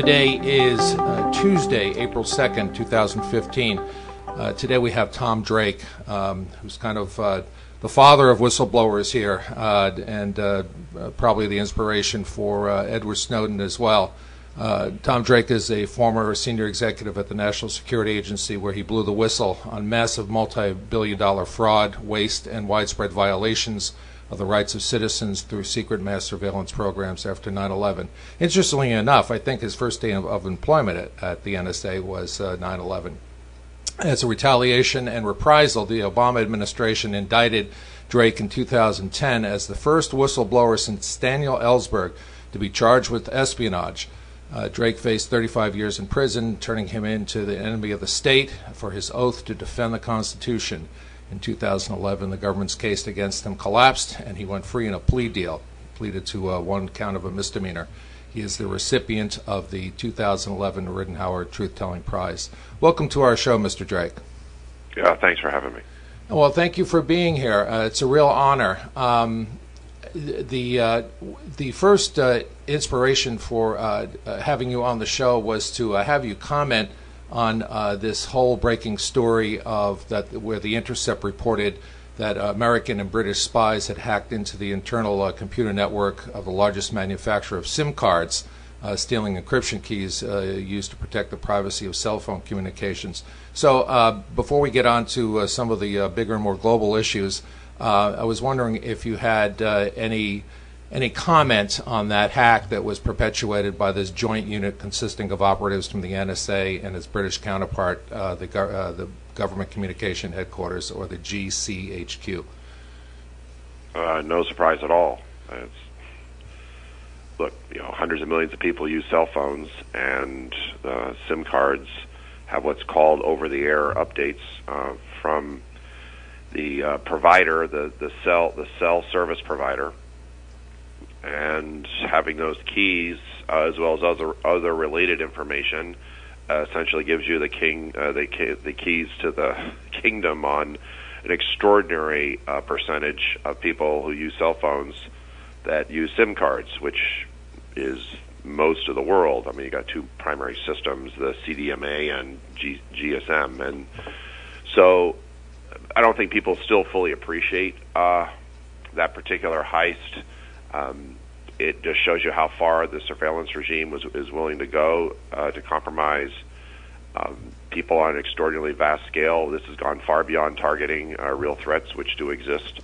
Today is Tuesday, April 2nd, 2015. Today we have Tom Drake, who's kind of the father of whistleblowers here, and probably the inspiration for Edward Snowden as well. Tom Drake is a former senior executive at the National Security Agency, where he blew the whistle on massive multi-billion-dollar fraud, waste, and widespread violations of the rights of citizens through secret mass surveillance programs after 9/11. Interestingly enough, I think his first day of employment at the NSA was 9/11. As a retaliation and reprisal, the Obama administration indicted Drake in 2010 as the first whistleblower since Daniel Ellsberg to be charged with espionage. Drake faced 35 years in prison, turning him into the enemy of the state for his oath to defend the Constitution. In 2011, the government's case against him collapsed, and he went free in a plea deal, pleaded to one count of a misdemeanor. He is the recipient of the 2011 Rittenhauer Truth-Telling Prize. Welcome to our show, Mr. Drake. Yeah, thanks for having me. Well, thank you for being here. It's a real honor. The first inspiration for having you on the show was to have you comment on this whole breaking story of that, where The Intercept reported that American and British spies had hacked into the internal computer network of the largest manufacturer of SIM cards, stealing encryption keys used to protect the privacy of cell phone communications. So before we get on to some of the bigger and more global issues, I was wondering if you had any comment on that hack that was perpetuated by this joint unit consisting of operatives from the NSA and its British counterpart, the Government Communication Headquarters, or the GCHQ. No surprise at all. Look, hundreds of millions of people use cell phones, and SIM cards have what's called over-the-air updates from the provider, the cell service provider. And having those keys, as well as other related information, essentially gives you the keys to the kingdom on an extraordinary percentage of people who use cell phones that use SIM cards, which is most of the world. I mean, you got two primary systems, the CDMA and GSM, and so I don't think people still fully appreciate that particular heist. It just shows you how far the surveillance regime is willing to go to compromise people on an extraordinarily vast scale. This has gone far beyond targeting real threats, which do exist.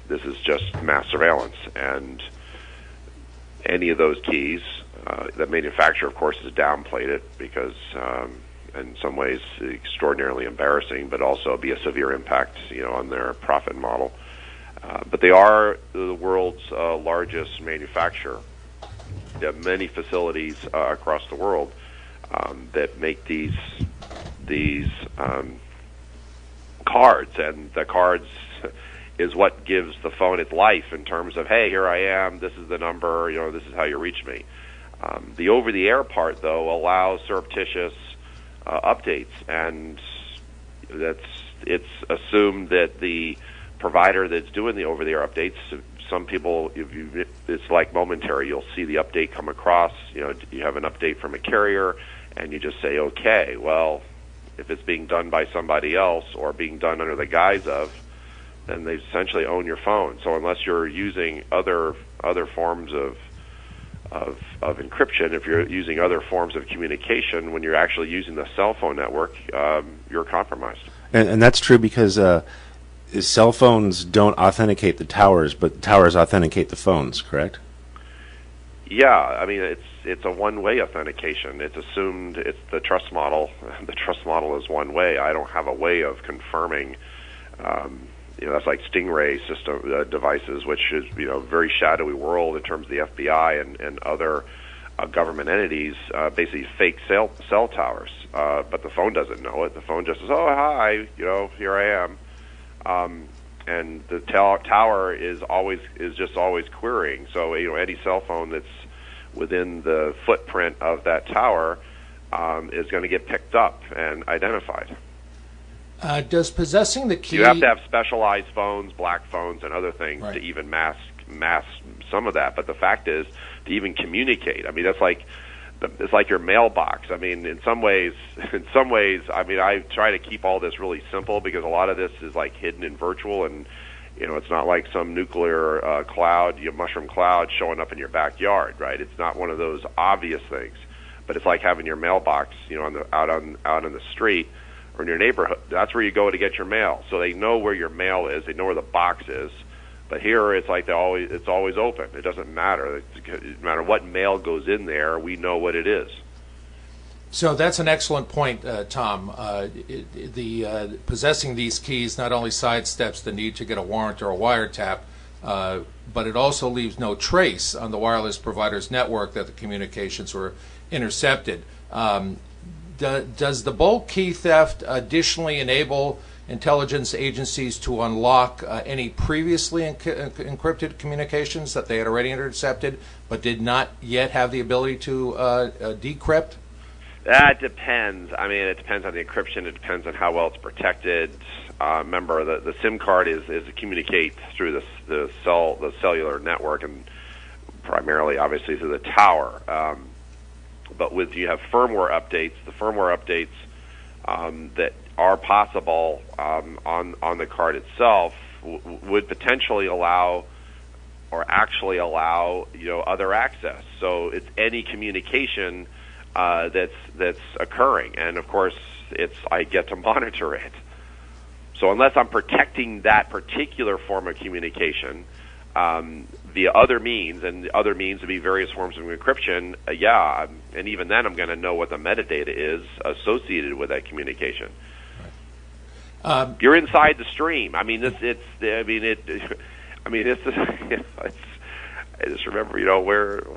This is just mass surveillance, and any of those keys, the manufacturer, of course, has downplayed it because, in some ways, extraordinarily embarrassing, but also be a severe impact, on their profit model. But they are the world's largest manufacturer. They have many facilities across the world that make these cards, and the cards is what gives the phone its life in terms of, hey, here I am, this is the number, this is how you reach me. The over-the-air part, though, allows surreptitious updates, and it's assumed that the provider that's doing the over-the-air updates, some people, it's like momentary. You'll see the update come across. You have an update from a carrier, and you just say, okay. Well, if it's being done by somebody else or being done under the guise of, then they essentially own your phone. So unless you're using other forms of encryption, if you're using other forms of communication, when you're actually using the cell phone network, you're compromised. And that's true because cell phones don't authenticate the towers, but the towers authenticate the phones, correct? Yeah, I mean, it's a one-way authentication. It's assumed it's the trust model. The trust model is one way. I don't have a way of confirming. That's like Stingray system devices, which is very shadowy world in terms of the FBI and other government entities, basically fake cell towers. But the phone doesn't know it. The phone just says, "Oh, hi, here I am." And the tower is just always querying. So any cell phone that's within the footprint of that tower is going to get picked up and identified. Does possessing the key... You have to have specialized phones, black phones, and other things to even mask some of that. But the fact is, to even communicate, I mean, that's like it's like your mailbox. I mean, in some ways, I mean, I try to keep all this really simple because a lot of this is like hidden and virtual, and it's not like some nuclear cloud, mushroom cloud showing up in your backyard, right? It's not one of those obvious things, but it's like having your mailbox, out on the street or in your neighborhood. That's where you go to get your mail. So they know where your mail is. They know where the box is. But here, it's like it's always open. It doesn't matter. No matter what mail goes in there, we know what it is. So that's an excellent point, Tom. Possessing these keys not only sidesteps the need to get a warrant or a wiretap, but it also leaves no trace on the wireless provider's network that the communications were intercepted. Does the bulk key theft additionally enable intelligence agencies to unlock any previously encrypted communications that they had already intercepted but did not yet have the ability to decrypt? That depends. I mean, it depends on the encryption. It depends on how well it's protected. Remember, the SIM card is to communicate through the cellular network, and primarily, obviously, through the tower. But you have firmware updates, the firmware updates that are possible on the card itself would potentially allow, or actually allow, other access. So it's any communication that's occurring, and of course I get to monitor it. So unless I'm protecting that particular form of communication via other means, and the other means would be various forms of encryption, and even then I'm going to know what the metadata is associated with that communication. You're inside the stream. I mean, I just remember,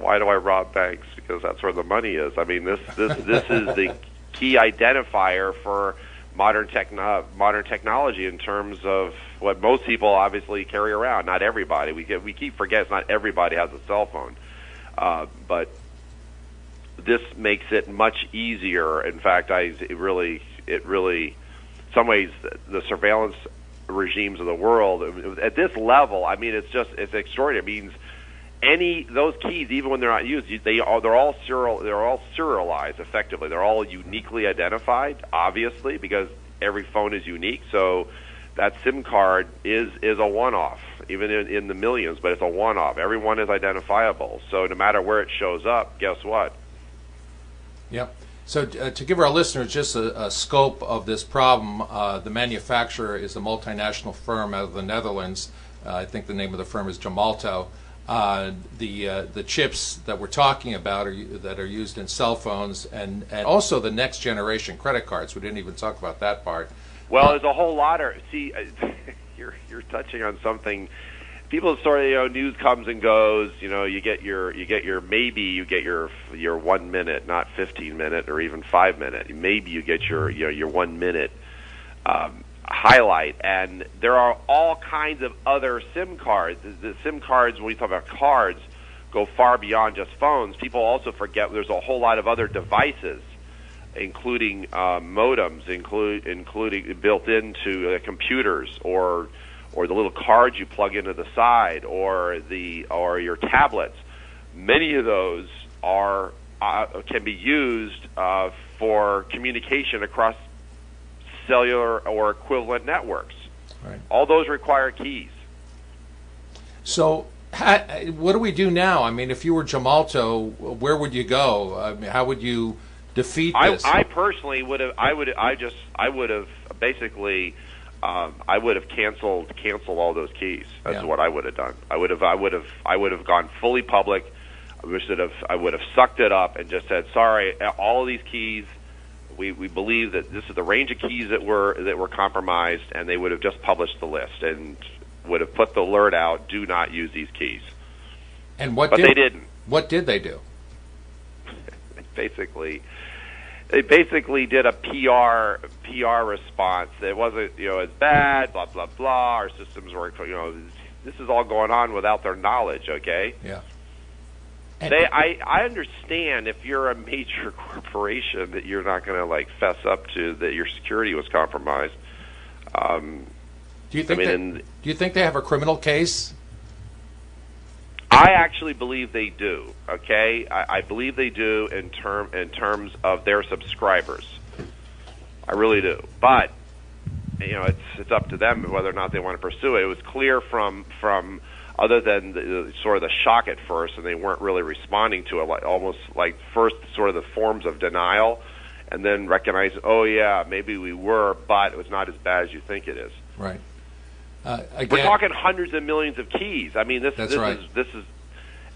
why do I rob banks? Because that's where the money is. I mean, this is the key identifier for modern technology in terms of what most people obviously carry around. Not everybody. We keep forgetting not everybody has a cell phone, but this makes it much easier. In fact, it really, in some ways, the surveillance regimes of the world at this level. I mean, it's extraordinary. It means those keys, even when they're not used, they're all serialized effectively. They're all uniquely identified, obviously, because every phone is unique. So that SIM card is a one-off, even in the millions, but it's a one-off. Every one is identifiable. So no matter where it shows up, guess what? Yep. So to give our listeners just a scope of this problem, the manufacturer is a multinational firm out of the Netherlands. I think the name of the firm is Gemalto. The chips that we're talking about that are used in cell phones, and also the next generation credit cards. We didn't even talk about that part. Well, there's a whole lot of you're touching on something. People sort of, news comes and goes. You get your 1 minute, not 15 minute or even 5 minute. Maybe you get your 1 minute highlight, and there are all kinds of other SIM cards. The SIM cards, when we talk about cards, go far beyond just phones. People also forget there's a whole lot of other devices, including modems, including built into computers, or the little cards you plug into the side, or your tablets. Many of those can be used for communication across cellular or equivalent networks. Right. All those require keys. So what do we do now? I mean, if you were Gemalto, where would you go? I mean, how would you defeat this? I personally would have. I would have canceled all those keys. That's what I would have done. I would have gone fully public. I would have sucked it up and just said, sorry, all of these keys. We believe that this is the range of keys that were compromised, and they would have just published the list and would have put the alert out: do not use these keys. And they didn't. What did they do? They basically did a PR response. It wasn't as bad. Blah blah blah. Our systems were this is all going on without their knowledge. Okay. Yeah. I understand if you're a major corporation that you're not going to fess up to that your security was compromised. Do you think they have a criminal case? I actually believe they do. Okay, I believe they do in terms of their subscribers. I really do. But it's up to them whether or not they want to pursue it. It was clear from other than sort of the shock at first, and they weren't really responding to it, almost like first sort of the forms of denial, and then recognizing, oh yeah, maybe we were, but it was not as bad as you think it is. Right. We're talking hundreds of millions of keys. I mean, this is,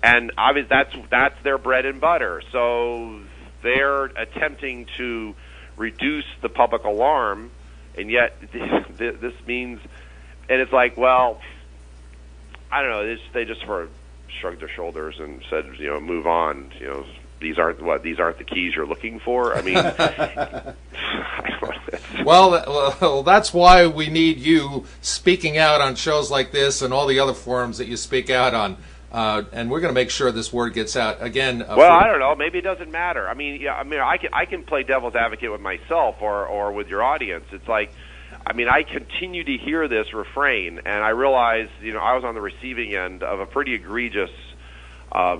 and obviously that's their bread and butter. So they're attempting to reduce the public alarm, and yet this means, and it's like, well, I don't know. They just sort of shrugged their shoulders and said, move on. These aren't the keys you're looking for. I mean, well, that's why we need you speaking out on shows like this and all the other forums that you speak out on, and we're going to make sure this word gets out again. I don't know. Maybe it doesn't matter. I mean, I can play devil's advocate with myself or with your audience. It's like, I continue to hear this refrain, and I realize, I was on the receiving end of a pretty egregious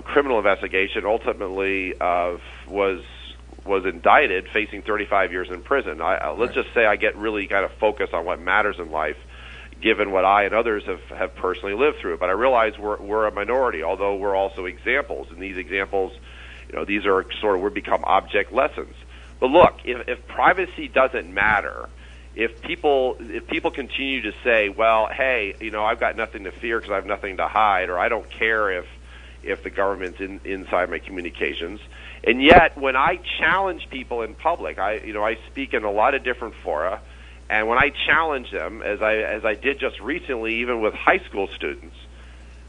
criminal investigation. Ultimately, was indicted, facing 35 years in prison. Let's just say I get really kind of focused on what matters in life, given what I and others have personally lived through. But I realize we're a minority, although we're also examples. And these examples, these are sort of, we become object lessons. But look, if privacy doesn't matter, if people continue to say, well, hey, I've got nothing to fear because I have nothing to hide, or I don't care if the government's inside my communications. And yet, when I challenge people in public, I speak in a lot of different fora, and when I challenge them, as I did just recently, even with high school students,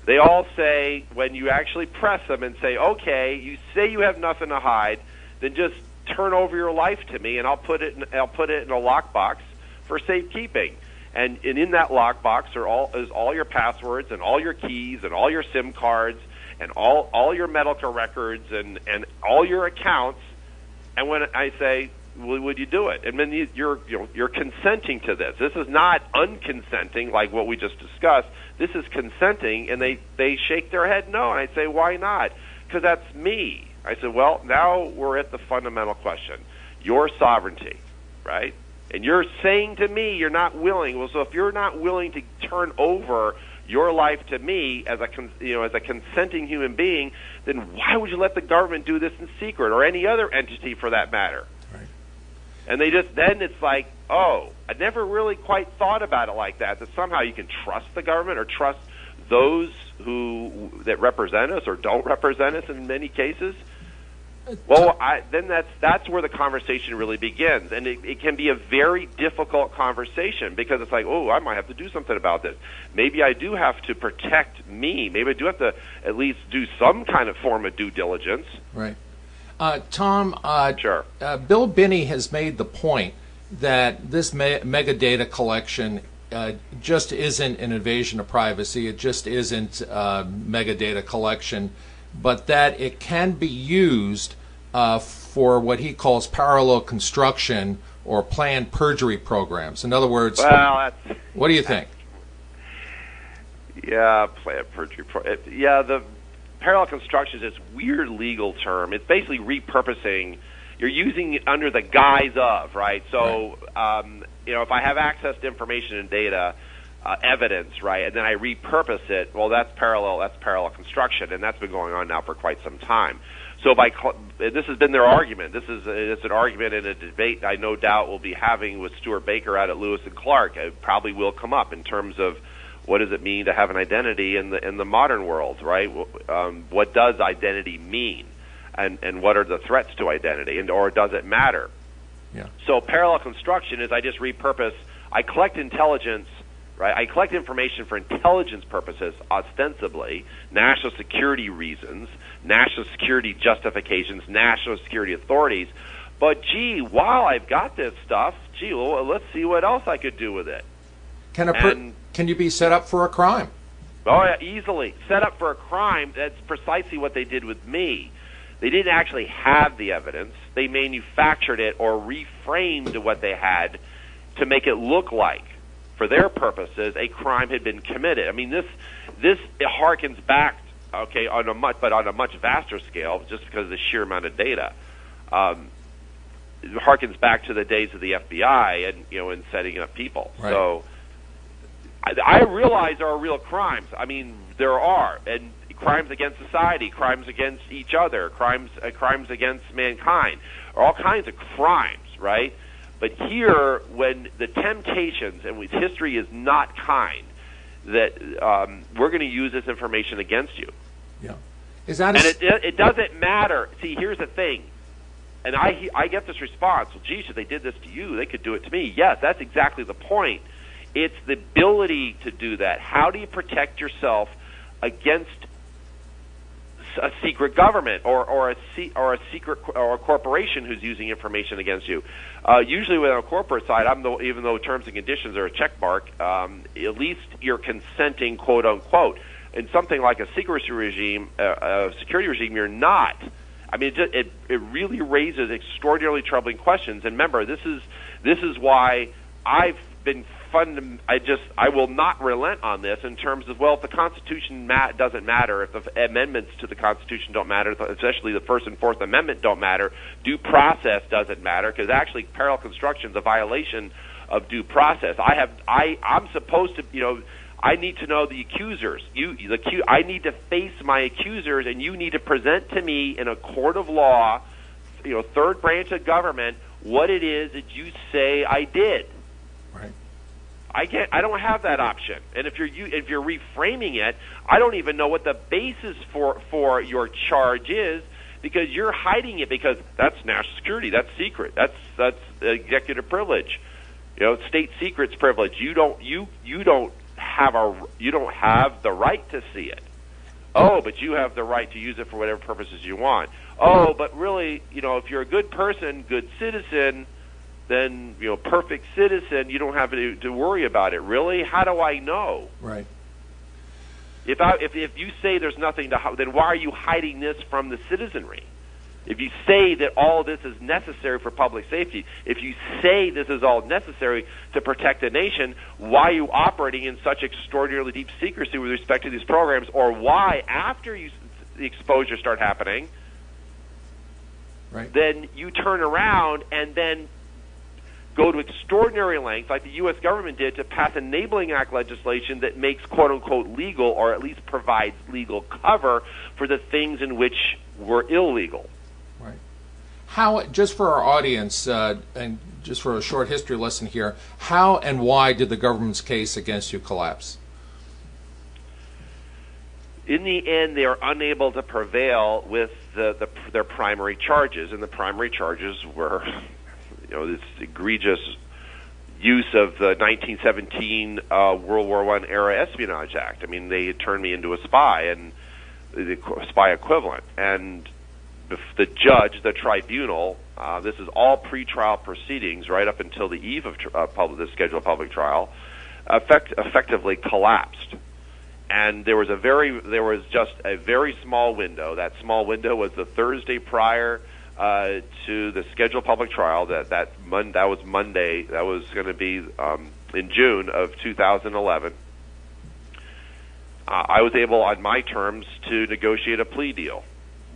they all say, when you actually press them and say, okay, you say you have nothing to hide, then just turn over your life to me, and I'll put it in a lockbox for safekeeping. And in that lockbox is all your passwords and all your keys and all your SIM cards and all your medical records and all your accounts. And when I say, would you do it? And then you're consenting to this. This is not unconsenting like what we just discussed. This is consenting, and they shake their head no. And I say, why not? Because that's me. I said, well, now we're at the fundamental question. Your sovereignty, right? And you're saying to me you're not willing. Well, so if you're not willing to turn over your life to me as a consenting human being, then why would you let the government do this in secret, or any other entity for that matter? Right. And then it's like, oh, I never really quite thought about it like that. That somehow you can trust the government or trust those that represent us or don't represent us in many cases. Well, then that's where the conversation really begins, and it can be a very difficult conversation because it's like, oh, I might have to do something about this. Maybe I do have to protect me. Maybe I do have to at least do some kind of form of due diligence. Right. Tom, sure. Bill Binney has made the point that this mega data collection just isn't an invasion of privacy. It just isn't mega data collection, but that it can be used for what he calls parallel construction or planned perjury programs. In other words, what do you think? Yeah, planned perjury. The parallel construction is this weird legal term. It's basically repurposing. You're using it under the guise of, right? So, if I have access to information and data, evidence, right, and then I repurpose it, well, that's parallel construction, and that's been going on now for quite some time. So this has been their argument. It's an argument and a debate I no doubt will be having with Stuart Baker out at Lewis and Clark. It probably will come up in terms of what does it mean to have an identity in the modern world, right? What does identity mean, and what are the threats to identity, or does it matter? Yeah. So parallel construction is I just repurpose. I collect intelligence. Right? I collect information for intelligence purposes, ostensibly, national security reasons, national security justifications, national security authorities. But, while I've got this stuff, let's see what else I could do with it. Can you be set up for a crime? Oh, yeah, easily. Set up for a crime, that's precisely what they did with me. They didn't actually have the evidence. They manufactured it or reframed what they had to make it look like, for their purposes, a crime had been committed. I mean, this harkens back okay, but on a much vaster scale, just because of the sheer amount of data. It harkens back to the days of the FBI and in setting up people. Right. So I realize there are real crimes. I mean, there are, and crimes against society, crimes against each other, crimes against mankind, are all kinds of crimes, right? But here, when the temptations, and history is not kind, that we're going to use this information against you. Yeah. Is that? And it doesn't matter. See, here's the thing. And I get this response, well, geez, if they did this to you, they could do it to me. Yes, that's exactly the point. It's the ability to do that. How do you protect yourself against a secret government or a secret or a corporation who's using information against you? Usually, with a corporate side, even though terms and conditions are a check mark, at least you're consenting, quote unquote. In something like a secrecy regime, a security regime, you're not. I mean, it really raises extraordinarily troubling questions. And remember, this is why I've been I will not relent on this in terms of, well, if the Constitution doesn't matter, if the amendments to the Constitution don't matter, especially the First and Fourth Amendment don't matter, due process doesn't matter, because actually parallel construction is a violation of due process. I'm supposed to, I need to know the accusers. I need to face my accusers, and you need to present to me in a court of law, third branch of government, what it is that you say I did. Right. I don't have that option. And if you're reframing it, I don't even know what the basis for your charge is, because you're hiding it, because that's national security, that's secret, that's executive privilege, state secrets privilege. You don't have the right to see it. Oh, but you have the right to use it for whatever purposes you want. Oh, but really, if you're a good person, good citizen, then perfect citizen, you don't have to worry about it. Really? How do I know? Right. If you say there's nothing to hide, then why are you hiding this from the citizenry? If you say that all this is necessary for public safety, if you say this is all necessary to protect the nation, why are you operating in such extraordinarily deep secrecy with respect to these programs? Or why, after the exposure start happening, right, then you turn around and then go to extraordinary lengths, like the U.S. government did, to pass Enabling Act legislation that makes quote-unquote legal, or at least provides legal cover for the things in which were illegal. Right. How, just for our audience, and just for a short history lesson here, how and why did the government's case against you collapse? In the end, they are unable to prevail with their primary charges, and the primary charges were this egregious use of the 1917 World War I era Espionage Act. I mean, they had turned me into a spy, and the spy equivalent. And the judge, the tribunal, this is all pretrial proceedings right up until the eve of the scheduled public trial, effectively collapsed. And there was just a very small window. That small window was the Thursday prior to the scheduled public trial. That was Monday. That was going to be in June of 2011. I was able, on my terms, to negotiate a plea deal,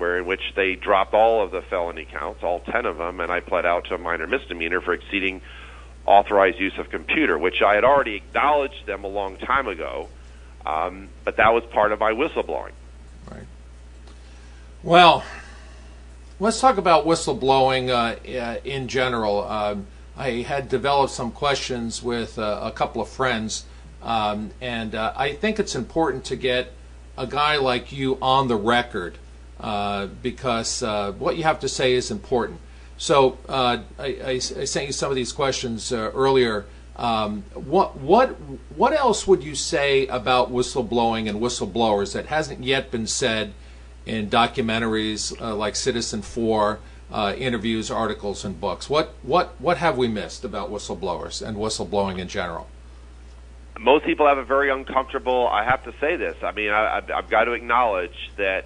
in which they dropped all of the felony counts, all 10 of them, and I pled out to a minor misdemeanor for exceeding authorized use of computer, which I had already acknowledged them a long time ago, but that was part of my whistleblowing. Right. Well, let's talk about whistleblowing in general. I had developed some questions with a couple of friends, and I think it's important to get a guy like you on the record, because what you have to say is important. So I sent you some of these questions earlier. What else would you say about whistleblowing and whistleblowers that hasn't yet been said in documentaries like Citizen4, interviews, articles, and books? What have we missed about whistleblowers and whistleblowing in general? Most people have a very uncomfortable, I have to say this, I mean, I've got to acknowledge that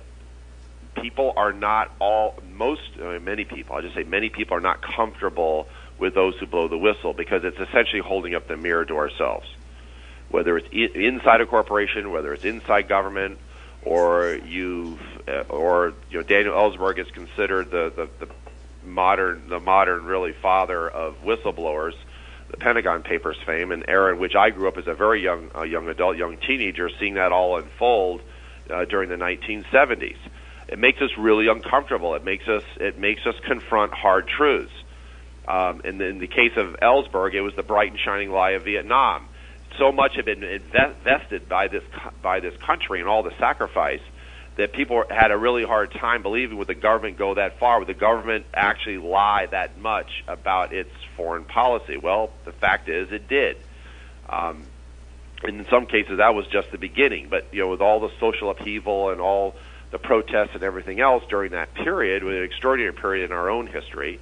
people are not many people, I'll just say many people are not comfortable with those who blow the whistle, because it's essentially holding up the mirror to ourselves. Whether it's inside a corporation, whether it's inside government, or Daniel Ellsberg is considered the modern really father of whistleblowers, the Pentagon Papers fame, an era in which I grew up as a very young adult, young teenager, seeing that all unfold during the 1970s. It makes us really uncomfortable. It makes us confront hard truths. And in the case of Ellsberg, it was the bright and shining lie of Vietnam. So much had been invested by this country and all the sacrifice that people had a really hard time believing would the government go that far, would the government actually lie that much about its foreign policy. Well, the fact is it did. And in some cases that was just the beginning. But with all the social upheaval and all the protests and everything else during that period, with an extraordinary period in our own history,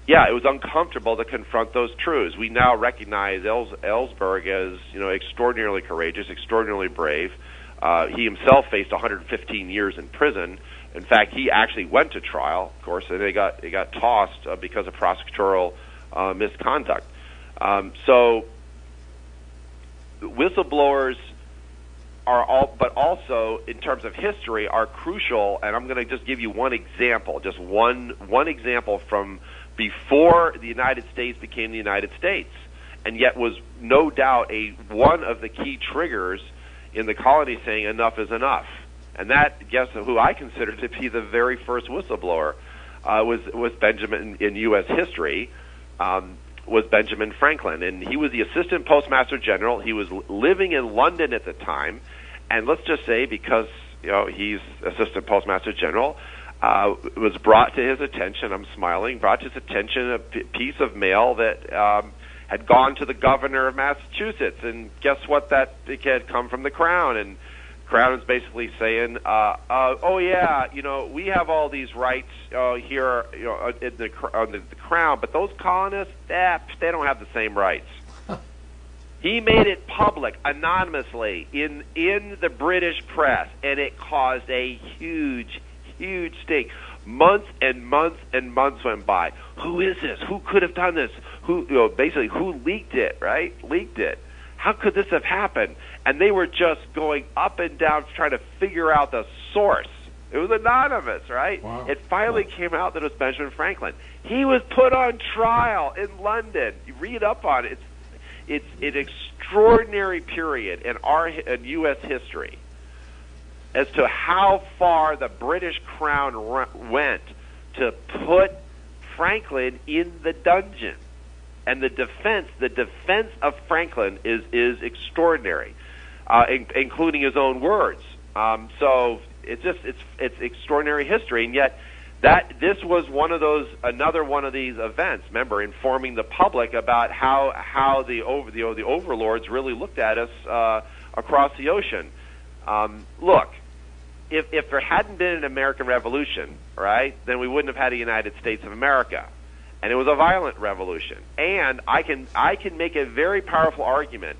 it was uncomfortable to confront those truths. We now recognize Ellsberg as extraordinarily courageous, extraordinarily brave. He himself faced 115 years in prison. In fact, he actually went to trial, of course, and they got tossed because of prosecutorial misconduct. So whistleblowers but also in terms of history, are crucial. And I'm going to just give you one example, just one example from before the United States became the United States, and yet was no doubt one of the key triggers in the colony saying enough is enough. And that, guess who I consider to be the very first whistleblower was Benjamin in U.S. history. Was Benjamin Franklin, and he was the assistant postmaster general. He was living in London at the time, and let's just say because he's assistant postmaster general, was brought to his attention. I'm smiling. Brought to his attention a piece of mail that had gone to the governor of Massachusetts, and guess what? That it had come from the Crown, and Crown is basically saying, "Oh yeah, we have all these rights here, in the Crown, but those colonists, they don't have the same rights." He made it public anonymously in the British press, and it caused a huge stink. Months and months and months went by. Who is this? Who could have done this? Basically, who leaked it? Right? Leaked it. How could this have happened? And they were just going up and down trying to figure out the source. It was anonymous, right? Wow. It finally came out that it was Benjamin Franklin. He was put on trial in London. You read up on it. It's an extraordinary period in U.S. history as to how far the British Crown went to put Franklin in the dungeon. And the defense of Franklin is extraordinary, including his own words. So it's extraordinary history, and yet this was another one of these events. Remember, informing the public about how the overlords really looked at us across the ocean. Look, if there hadn't been an American Revolution, right, then we wouldn't have had a United States of America. And it was a violent revolution. And I can make a very powerful argument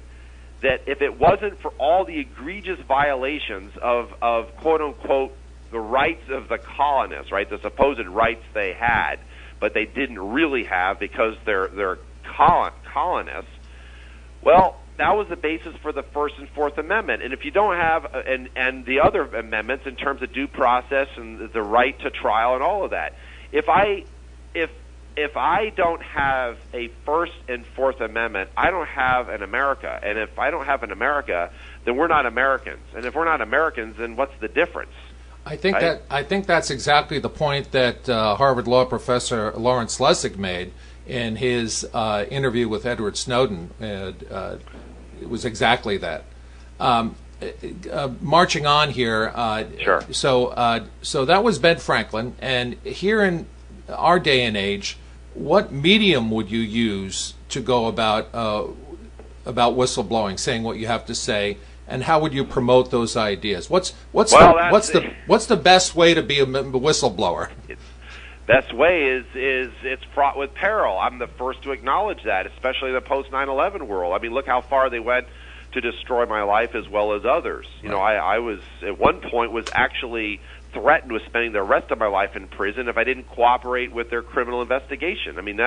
that if it wasn't for all the egregious violations of quote unquote the rights of the colonists, right, the supposed rights they had, but they didn't really have because they're colonists, well, that was the basis for the First and Fourth Amendment. And if you don't have and the other amendments in terms of due process and the right to trial and all of that, if I don't have a First and Fourth Amendment, I don't have an America. And if I don't have an America, then we're not Americans. And if we're not Americans, then what's the difference? I think that's exactly the point that Harvard Law professor Lawrence Lessig made in his interview with Edward Snowden. It was exactly that. Marching on here. Sure. So that was Ben Franklin, and here in our day and age, what medium would you use to go about whistleblowing, saying what you have to say, and how would you promote those ideas? What's the best way to be a whistleblower? Best way is it's fraught with peril. I'm the first to acknowledge that, especially the post 9/11 world. I mean, look how far they went to destroy my life as well as others. I was at one point was actually threatened with spending the rest of my life in prison if I didn't cooperate with their criminal investigation. I mean,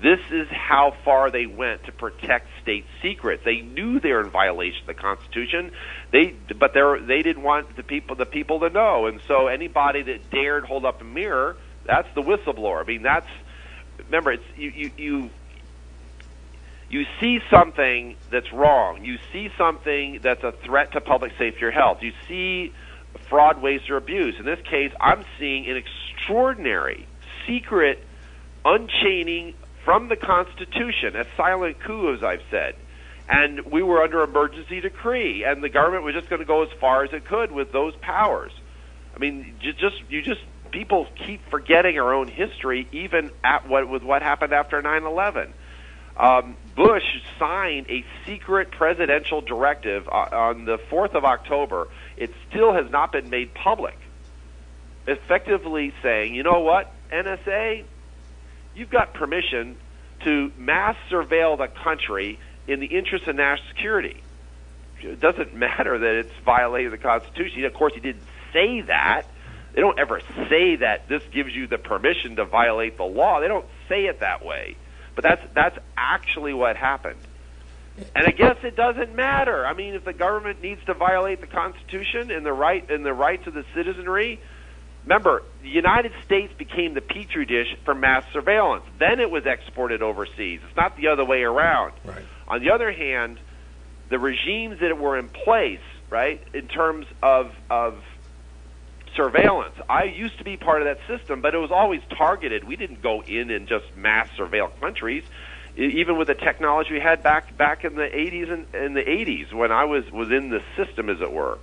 This is how far they went to protect state secrets. They knew they were in violation of the Constitution, but they didn't want the people to know. And so anybody that dared hold up a mirror, that's the whistleblower. I mean, remember, it's you see something that's wrong. You see something that's a threat to public safety or health. You see fraud, waste, or abuse. In this case, I'm seeing an extraordinary, secret unchaining from the Constitution, a silent coup, as I've said. And we were under emergency decree, and the government was just going to go as far as it could with those powers. I mean, people keep forgetting our own history, even with what happened after 9/11. Bush signed a secret presidential directive on the 4th of October. It still has not been made public, effectively saying, you know what, NSA, you've got permission to mass surveil the country in the interest of national security. It doesn't matter that it's violating the Constitution. Of course, he didn't say that. They don't ever say that this gives you the permission to violate the law. They don't say it that way. But that's actually what happened. And I guess it doesn't matter. I mean, if the government needs to violate the Constitution and the rights of the citizenry, remember, the United States became the petri dish for mass surveillance. Then it was exported overseas. It's not the other way around. Right. On the other hand, the regimes that were in place, right, in terms of surveillance. I used to be part of that system, but it was always targeted. We didn't go in and just mass surveil countries. Even with the technology we had back in the 80s and the 80s when I was in the system, as it were.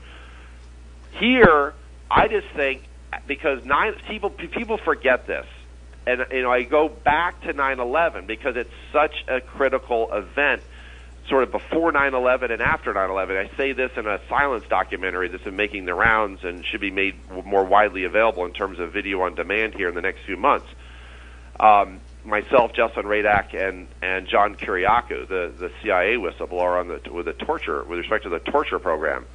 Here, I just think because people forget this, and I go back to 9/11 because it's such a critical event, sort of before 9/11 and after 9/11. I say this in a silence documentary that's been making the rounds and should be made more widely available in terms of video on demand here in the next few months. Myself, Justin Radak, and John Kiriakou, the CIA whistleblower with respect to the torture program.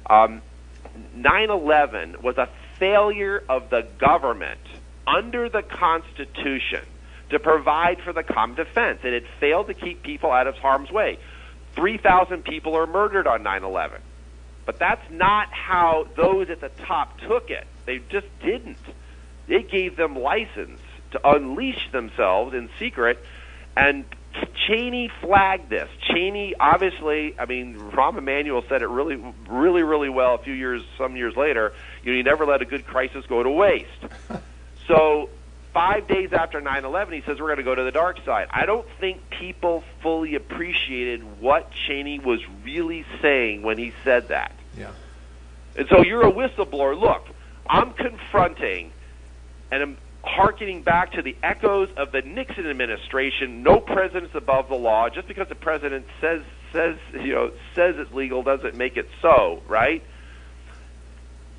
9/11 was a failure of the government under the Constitution to provide for the common defense. It had failed to keep people out of harm's way. 3,000 people are murdered on 9/11. But that's not how those at the top took it. They just didn't. They gave them license to unleash themselves in secret, and Cheney flagged this. Cheney, obviously, I mean, Rahm Emanuel said it really, really, really well some years later. You never let a good crisis go to waste. So 5 days after 9/11, he says we're going to go to the dark side. I don't think people fully appreciated what Cheney was really saying when he said that. Yeah. And so you're a whistleblower. Look, I'm confronting, and I'm hearkening back to the echoes of the Nixon administration. No president's above the law. Just because the president says it's legal doesn't make it so, right?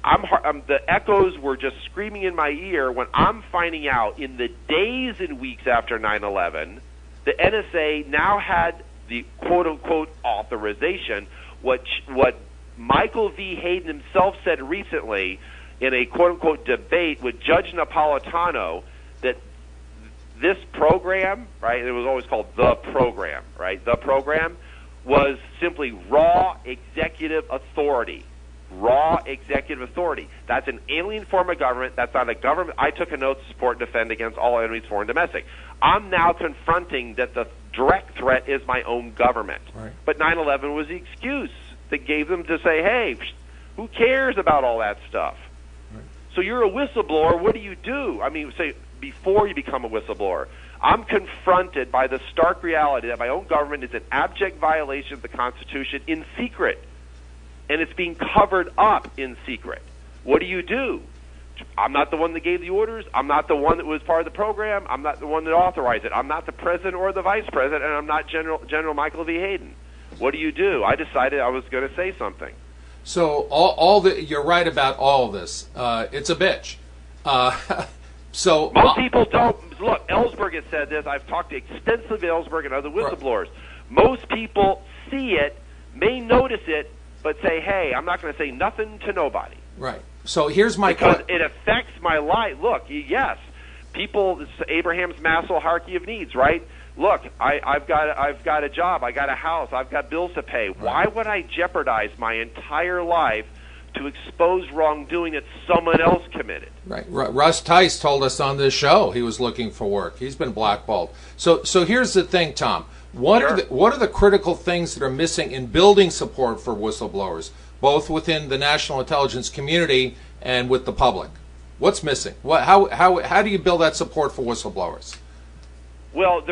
The echoes were just screaming in my ear when I'm finding out in the days and weeks after 9/11, the NSA now had the quote-unquote authorization, what Michael V. Hayden himself said recently in a quote-unquote debate with Judge Napolitano, that this program, right, it was always called the program, right, the program was simply raw executive authority. Raw executive authority. That's an alien form of government. That's not a government. I took an oath to support and defend against all enemies, foreign and domestic. I'm now confronting that the direct threat is my own government. Right. But 9/11 was the excuse that gave them to say, hey, who cares about all that stuff? Right. So you're a whistleblower. What do? I mean, say, before you become a whistleblower, I'm confronted by the stark reality that my own government is an abject violation of the Constitution in secret. And it's being covered up in secret. What do? I'm not the one that gave the orders. I'm not the one that was part of the program. I'm not the one that authorized it. I'm not the president or the vice president, and I'm not General Michael V. Hayden. What do? I decided I was going to say something. So you're right about all of this. It's a bitch. So most people don't. Look, Ellsberg has said this. I've talked extensively with Ellsberg and other whistleblowers. Right. Most people see it, may notice it, but say, hey, I'm not going to say nothing to nobody. Right. So here's my because it affects my life. Look, yes, people, Abraham's Maslow hierarchy of needs, right? look, I've got a job, I got a house, I've got bills to pay. Right. Why would I jeopardize my entire life to expose wrongdoing that someone else committed? Right. Russ Tice told us on this show he was looking for work. He's been blackballed. So here's the thing, Tom. What are the critical things that are missing in building support for whistleblowers, both within the national intelligence community and with the public? What's missing? How do you build that support for whistleblowers? Well,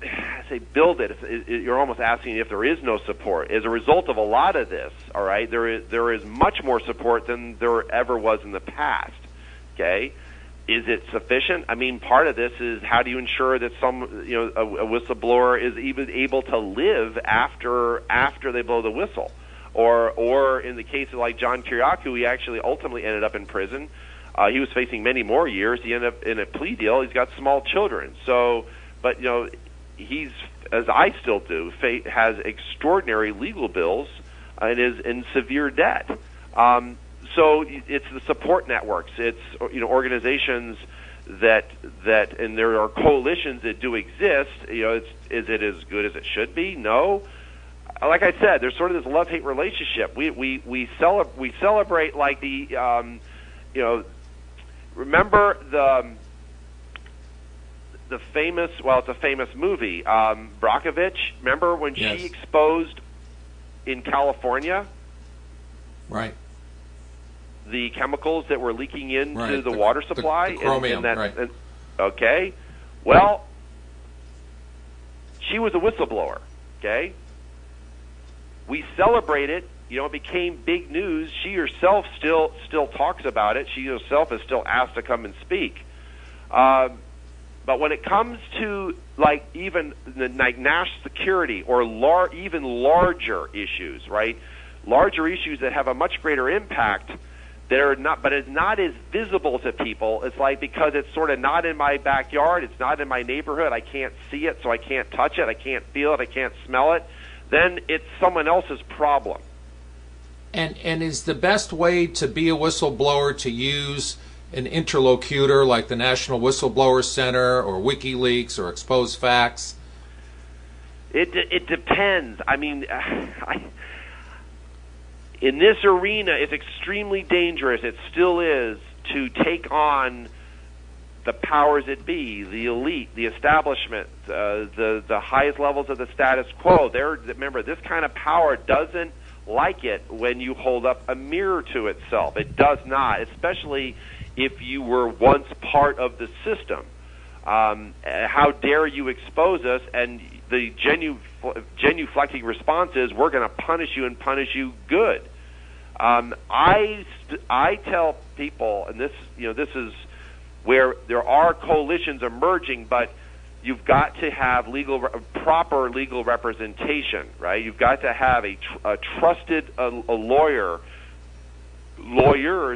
I say build it. You're almost asking if there is no support. As a result of a lot of this, all right, there is much more support than there ever was in the past. Okay, is it sufficient? I mean, part of this is how do you ensure that a whistleblower is even able to live after they blow the whistle, or in the case of like John Kiriakou, he actually ultimately ended up in prison. He was facing many more years. He ended up in a plea deal. He's got small children, so. But he's, as I still do, has extraordinary legal bills and is in severe debt. So it's the support networks. It's organizations that and there are coalitions that do exist. Is it as good as it should be? No. Like I said, there's sort of this love-hate relationship. We celebrate like the remember the famous, it's a famous movie, Brockovich. Remember when Yes. she exposed in California, Right. the chemicals that were leaking into Right. the water supply? The chromium, right. Okay. Well, she was a whistleblower. Okay. We celebrate it. It became big news. She herself still talks about it. She herself is still asked to come and speak. But when it comes to even national security or even larger issues, right? Larger issues that have a much greater impact, but it's not as visible to people. It's because it's sort of not in my backyard, it's not in my neighborhood. I can't see it, so I can't touch it. I can't feel it. I can't smell it. Then it's someone else's problem. And is the best way to be a whistleblower to use an interlocutor like the National Whistleblower Center or WikiLeaks or Expose Facts? It depends. I mean, in this arena, it's extremely dangerous. It still is to take on the powers that be, the elite, the establishment, the highest levels of the status quo. Remember, this kind of power doesn't like it when you hold up a mirror to itself. It does not, especially if you were once part of the system. How dare you expose us? And the genuflecting response is, we're going to punish you and punish you good. I tell people, and this is where there are coalitions emerging, but you've got to have proper legal representation, right? You've got to have a trusted lawyers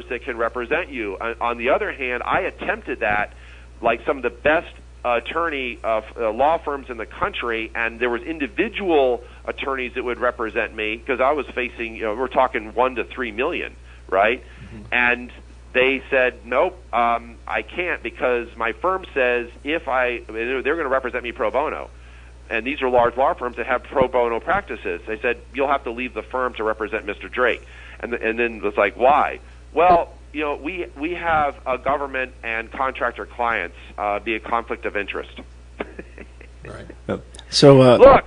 that can represent you. On the other hand, I attempted that, like some of the best attorney law firms in the country, and there was individual attorneys that would represent me because I was facing, we're talking 1 to 3 million, right? Mm-hmm. And they said, nope, I can't because my firm says they're going to represent me pro bono. And these are large law firms that have pro bono practices. They said, you'll have to leave the firm to represent Mr. Drake. And then it's like, why? Well, we have a government and contractor clients be a conflict of interest. Right. So look.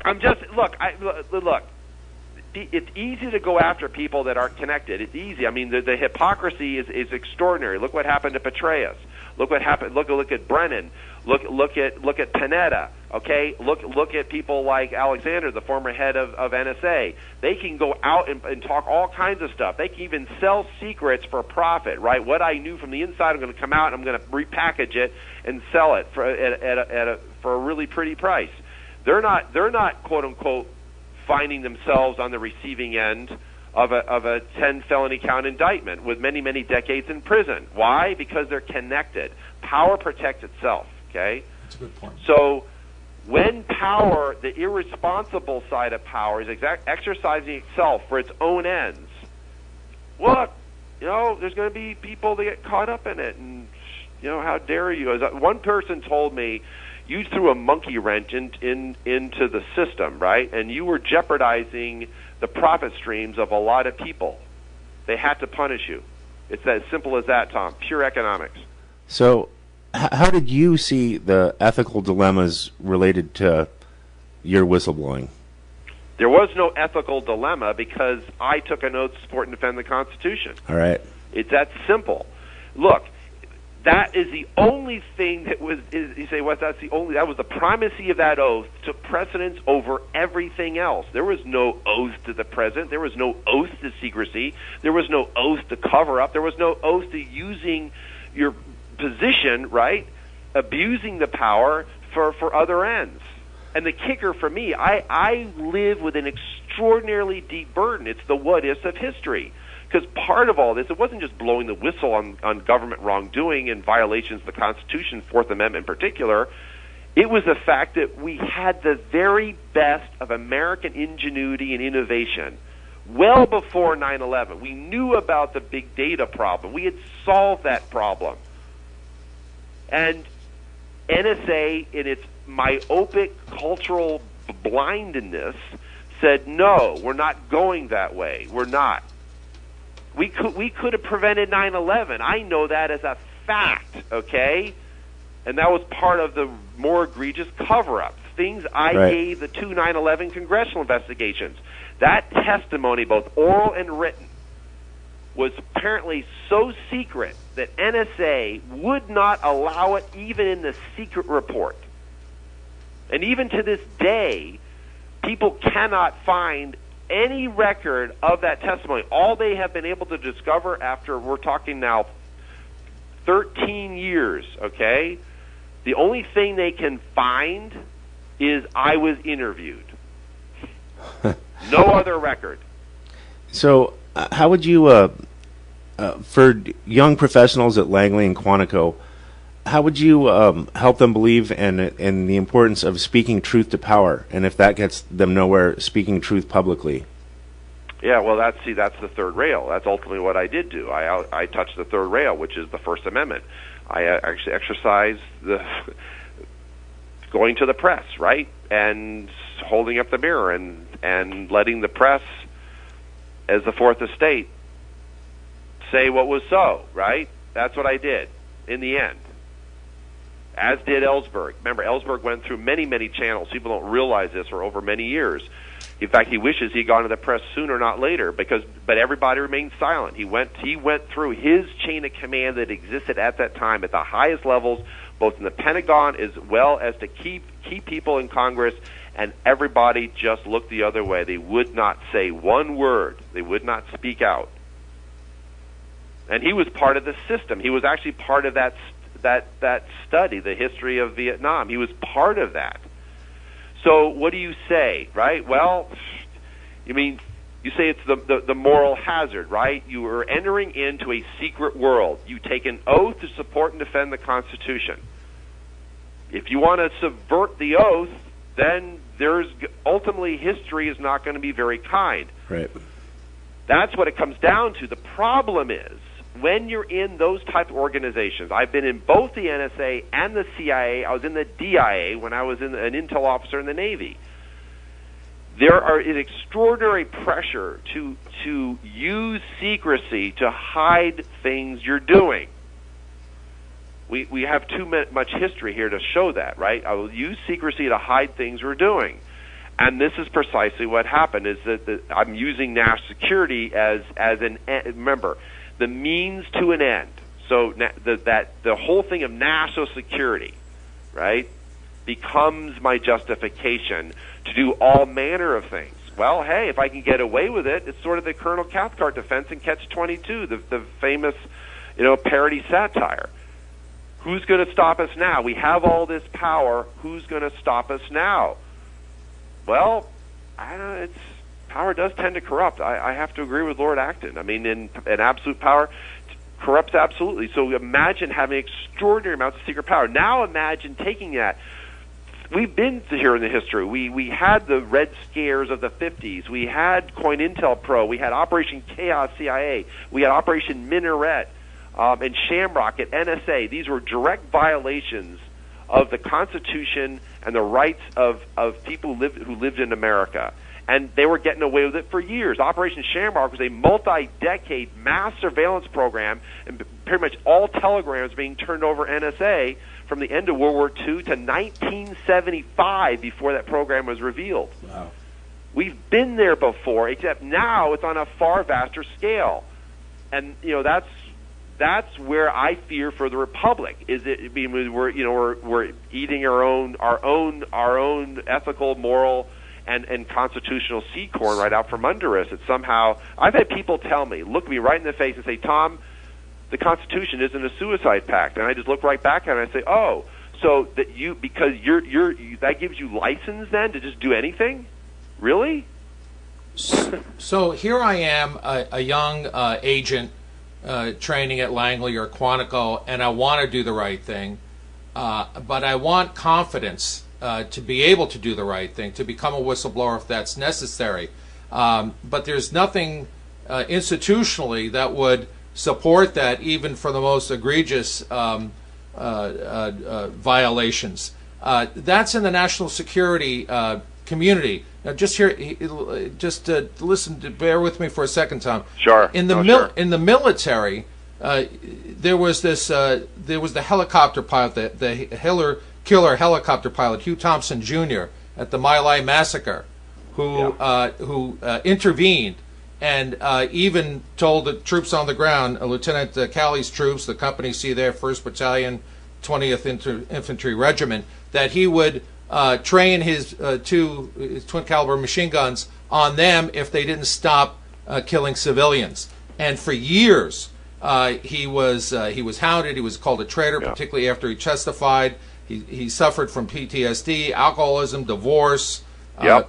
It's easy to go after people that aren't connected. It's easy. I mean, the hypocrisy is extraordinary. Look what happened to Petraeus. Look what happened. Look at Brennan. Look at Panetta. Okay. Look at people like Alexander, the former head of NSA. They can go out and talk all kinds of stuff. They can even sell secrets for profit. Right. What I knew from the inside, I'm going to come out and I'm going to repackage it and sell it for a really pretty price. They're not quote unquote finding themselves on the receiving end of a 10 felony count indictment with many, many decades in prison. Why? Because they're connected. Power protects itself, okay? That's a good point. So when power, the irresponsible side of power, is exercising itself for its own ends, look, there's going to be people that get caught up in it, and, how dare you? As one person told me, you threw a monkey wrench into the system, right? And you were jeopardizing the profit streams of a lot of people. They had to punish you. It's as simple as that, Tom. Pure economics. So, how did you see the ethical dilemmas related to your whistleblowing? There was no ethical dilemma because I took an oath to support and defend the Constitution. All right. It's that simple. Look, that is the only thing that was. You say, what? That's the only. That was the primacy of that oath took precedence over everything else. There was no oath to the president. There was no oath to secrecy. There was no oath to cover up. There was no oath to using your position, right? Abusing the power for other ends. And the kicker for me, I live with an extraordinarily deep burden. It's the what-ifs of history. Because part of all this, it wasn't just blowing the whistle on government wrongdoing and violations of the Constitution, Fourth Amendment in particular. It was the fact that we had the very best of American ingenuity and innovation well before 9/11. We knew about the big data problem. We had solved that problem. And NSA, in its myopic cultural blindness, said, no, we're not going that way. We're not. We could have prevented 9/11. I know that as a fact, okay? And that was part of the more egregious cover-ups, things I gave the two 9/11 congressional investigations. That testimony, both oral and written, was apparently so secret that NSA would not allow it even in the secret report. And even to this day, people cannot find any record of that testimony. All they have been able to discover after, we're talking now 13 years, okay? The only thing they can find is I was interviewed. No other record. So, how would you, for young professionals at Langley and Quantico, how would you help them believe in the importance of speaking truth to power, and if that gets them nowhere, speaking truth publicly? Yeah, well, that's the third rail. That's ultimately what I did do. I touched the third rail, which is the First Amendment. I actually exercised the going to the press, right, and holding up the mirror and letting the press, as the Fourth Estate, say what was so, right? That's what I did in the end. As did Ellsberg. Remember, Ellsberg went through many, many channels. People don't realize this for over many years. In fact, he wishes he'd gone to the press sooner, not later, but everybody remained silent. He went through his chain of command that existed at that time at the highest levels, both in the Pentagon as well as to key people in Congress, and everybody just looked the other way. They would not say one word. They would not speak out. And he was part of the system. He was actually part of that study, the history of Vietnam. He was part of that. So what do you say, right? Well, you say it's the moral hazard, right? You are entering into a secret world. You take an oath to support and defend the Constitution. If you want to subvert the oath, then ultimately history is not going to be very kind. Right. That's what it comes down to. The problem is, when you're in those type of organizations, I've been in both the NSA and the CIA. I was in the DIA when I was an intel officer in the Navy. There is extraordinary pressure to use secrecy to hide things you're doing. We have too much history here to show that, right? I will use secrecy to hide things we're doing. And this is precisely what happened, is that I'm using national security as remember, the means to an end. So the whole thing of national security, right, becomes my justification to do all manner of things. Well, hey, if I can get away with it, it's sort of the Colonel Cathcart defense in Catch-22, the famous, parody satire. Who's going to stop us now? We have all this power. Who's going to stop us now? Well, I don't know. Power does tend to corrupt. I have to agree with Lord Acton. I mean, in absolute power corrupts absolutely. So imagine having extraordinary amounts of secret power. Now imagine taking that. We've been here in the history. We had the Red Scares of the 50s. We had COINTELPRO. We had Operation Chaos CIA. We had Operation Minaret and Shamrock at NSA. These were direct violations of the Constitution and the rights of people who lived in America. And they were getting away with it for years. Operation Shamrock was a multi-decade mass surveillance program, and pretty much all telegrams being turned over NSA from the end of World War II to 1975 before that program was revealed. Wow. We've been there before, except now it's on a far vaster scale. And that's where I fear for the republic. We're eating our own ethical, moral, and constitutional seed corn right out from under us. It's somehow, I've had people tell me, look me right in the face and say, Tom, the Constitution isn't a suicide pact. And I just look right back at it and I say, oh, so that that gives you license then to just do anything? Really? So here I am, a young agent training at Langley or Quantico, and I want to do the right thing, but I want confidence to be able to do the right thing, to become a whistleblower if that's necessary. But there's nothing institutionally that would support that, even for the most egregious violations. That's in the national security community. Now, bear with me for a second, Tom. Sure. In the military, there was the helicopter pilot, the killer helicopter pilot, Hugh Thompson Jr. at the My Lai massacre, who intervened and even told the troops on the ground, Lieutenant Calley's troops, the Company C there, 1st Battalion, 20th Infantry Regiment, that he would train his twin caliber machine guns on them if they didn't stop killing civilians. And for years, he was hounded. He was called a traitor, particularly after he testified. He suffered from PTSD, alcoholism, divorce,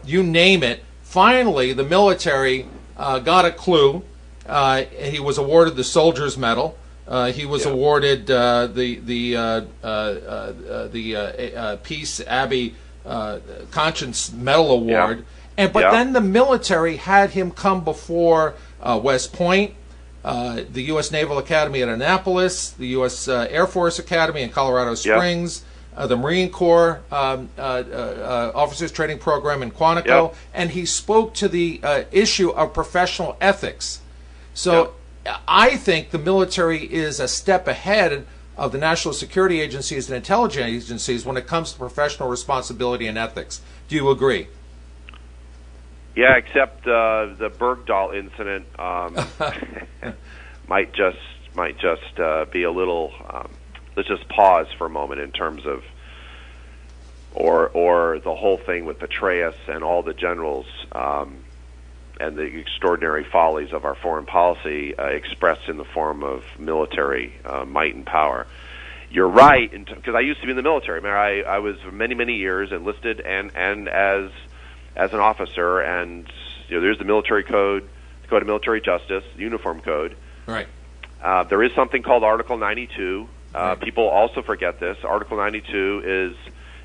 you name it. Finally, the military got a clue. He was awarded the Soldier's Medal. He was awarded the Peace Abbey Conscience Medal Award. But then the military had him come before West Point, the U.S. Naval Academy at Annapolis, the U.S. Air Force Academy in Colorado Springs, the Marine Corps Officers Training Program in Quantico, and he spoke to the issue of professional ethics. So I think the military is a step ahead of the national security agencies and intelligence agencies when it comes to professional responsibility and ethics. Do you agree? Yeah, except the Bergdahl incident might just be a little. Let's just pause for a moment in terms of, or the whole thing with Petraeus and all the generals and the extraordinary follies of our foreign policy expressed in the form of military might and power. You're right, because I used to be in the military. I was for many years enlisted and as an officer, and there's the military code, the Code of Military Justice, the Uniform Code. Right. There is something called Article 92. People also forget this. Article 92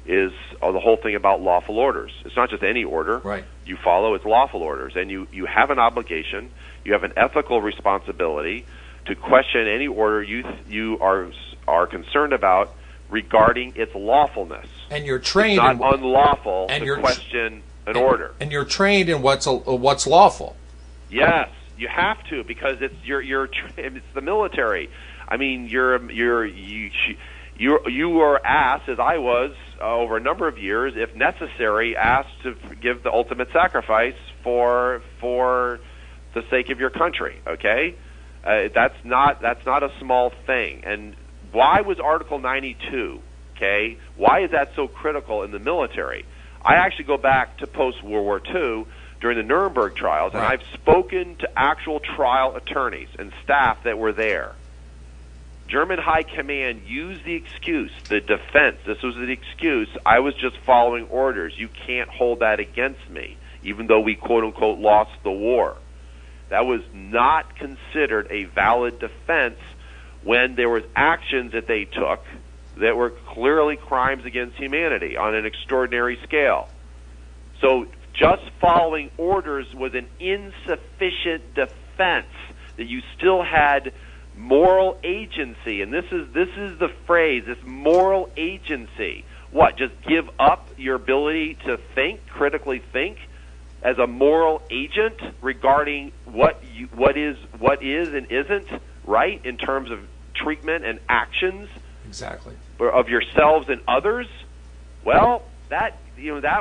is the whole thing about lawful orders. It's not just any order. Right. You follow, it's lawful orders. And you have an obligation, you have an ethical responsibility to question any order you are concerned about regarding its lawfulness. And you're trained it's not unlawful to question an order. And you're trained in what's lawful. Yes, you have to, because it's the military. I mean, you are asked, as I was over a number of years, if necessary, asked to give the ultimate sacrifice for the sake of your country. Okay, that's not a small thing. And why was Article 92? Okay, why is that so critical in the military? I actually go back to post-World War II during the Nuremberg trials, and I've spoken to actual trial attorneys and staff that were there. German High Command used the excuse, the defense, this was the excuse, I was just following orders. You can't hold that against me, even though we quote-unquote lost the war. That was not considered a valid defense when there was actions that they took that were clearly crimes against humanity on an extraordinary scale. So just following orders was an insufficient defense, that you still had moral agency, and this is the phrase, this moral agency. What, just give up your ability to think, critically think, as a moral agent regarding what is and isn't right in terms of treatment and actions? Exactly. Of yourselves and others? Well, that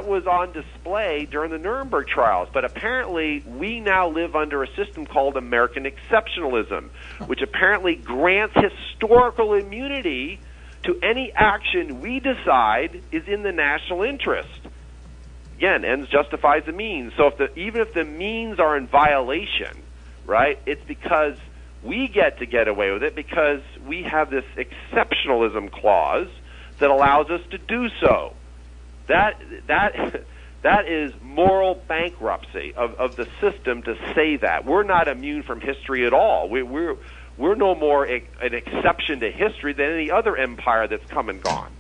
was on display during the Nuremberg trials. But apparently, we now live under a system called American exceptionalism, which apparently grants historical immunity to any action we decide is in the national interest. Again, ends justifies the means. So even if the means are in violation, right, it's because we get away with it because we have this exceptionalism clause that allows us to do so. That is moral bankruptcy of the system to say that. We're not immune from history at all. We're no more an exception to history than any other empire that's come and gone.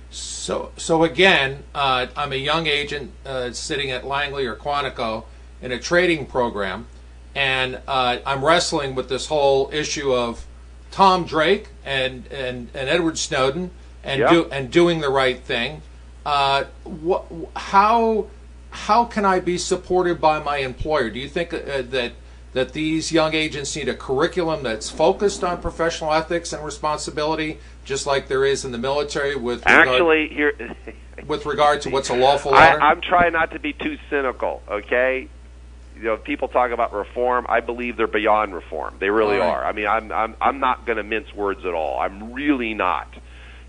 So again, I'm a young agent sitting at Langley or Quantico in a trading program, and I'm wrestling with this whole issue of Tom Drake and Edward Snowden and doing the right thing. How can I be supported by my employer? Do you think that these young agents need a curriculum that's focused on professional ethics and responsibility, just like there is in the military with regard to what's a lawful order? I'm trying not to be too cynical, okay? People talk about reform. I believe they're beyond reform. They really are. I mean, I'm not going to mince words at all. I'm really not.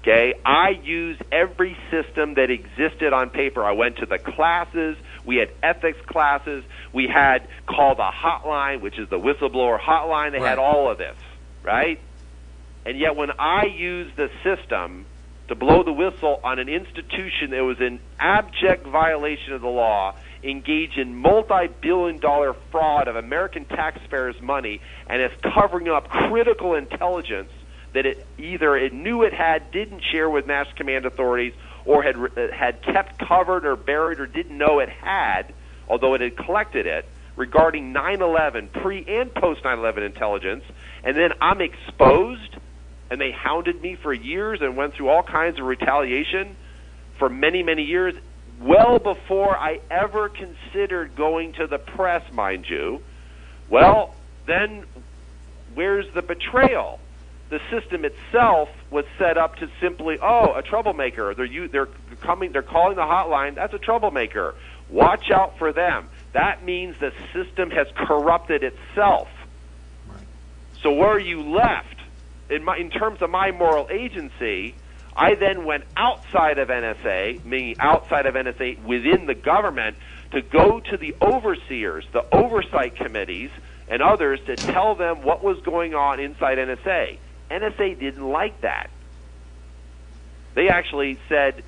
Okay, I use every system that existed on paper. I went to the classes. We had ethics classes. We had called a hotline, which is the whistleblower hotline. They had all of this, right? And yet when I used the system to blow the whistle on an institution that was in abject violation of the law, engaged in multi-billion-dollar fraud of American taxpayers' money, and is covering up critical intelligence that it knew it had, didn't share with National Command authorities, or had kept covered or buried or didn't know it had, although it had collected it, regarding 9/11, pre- and post-9/11 intelligence, and then I'm exposed, and they hounded me for years and went through all kinds of retaliation for many, many years, well before I ever considered going to the press, mind you. Well, then where's the betrayal? The system itself was set up to simply, a troublemaker. They're calling the hotline. That's a troublemaker. Watch out for them. That means the system has corrupted itself. Right. So where are you left? In terms of my moral agency, I then went outside of NSA, meaning outside of NSA within the government, to go to the overseers, the oversight committees, and others to tell them what was going on inside NSA. NSA didn't like that. They actually said,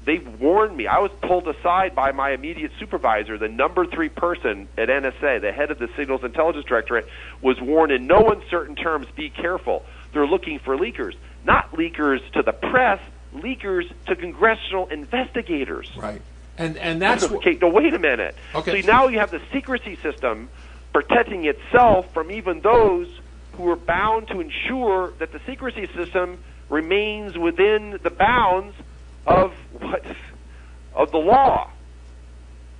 they warned me. I was pulled aside by my immediate supervisor, the number 3 person at NSA, the head of the Signals Intelligence Directorate, was warned in no uncertain terms, be careful. They're looking for leakers. Not leakers to the press, leakers to congressional investigators. Right. And that's... Okay, no, wait a minute. Okay. So now you have the secrecy system protecting itself from even those who are bound to ensure that the secrecy system remains within the bounds of the law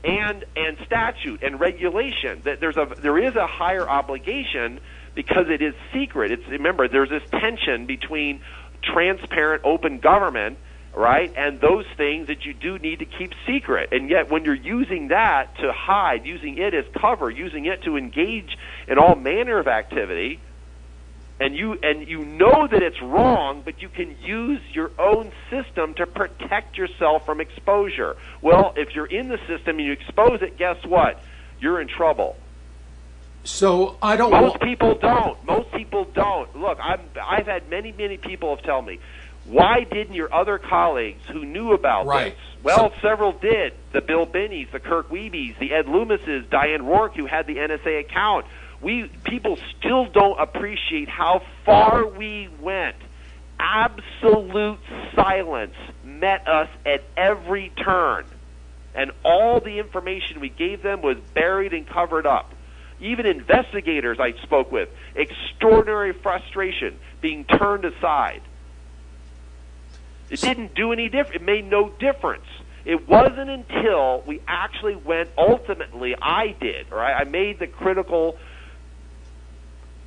and statute and regulation. That there is a higher obligation because it is secret. Remember, there's this tension between transparent, open government, right, and those things that you do need to keep secret. And yet, when you're using that to hide, using it as cover, using it to engage in all manner of activity, and you know that it's wrong, but you can use your own system to protect yourself from exposure. Well, if you're in the system and you expose it, guess what? You're in trouble. So I don't. Most people don't. Most people don't. Look, I've had many people have tell me, why didn't your other colleagues who knew about this? Well, several did. The Bill Binnies, the Kirk Weebies, the Ed Loomises, Diane Rourke, who had the NSA account. People still don't appreciate how far we went. Absolute silence met us at every turn. And all the information we gave them was buried and covered up. Even investigators I spoke with, extraordinary frustration, being turned aside. It didn't do any different. It made no difference. It wasn't until we actually went, ultimately, I did, right? I made the critical,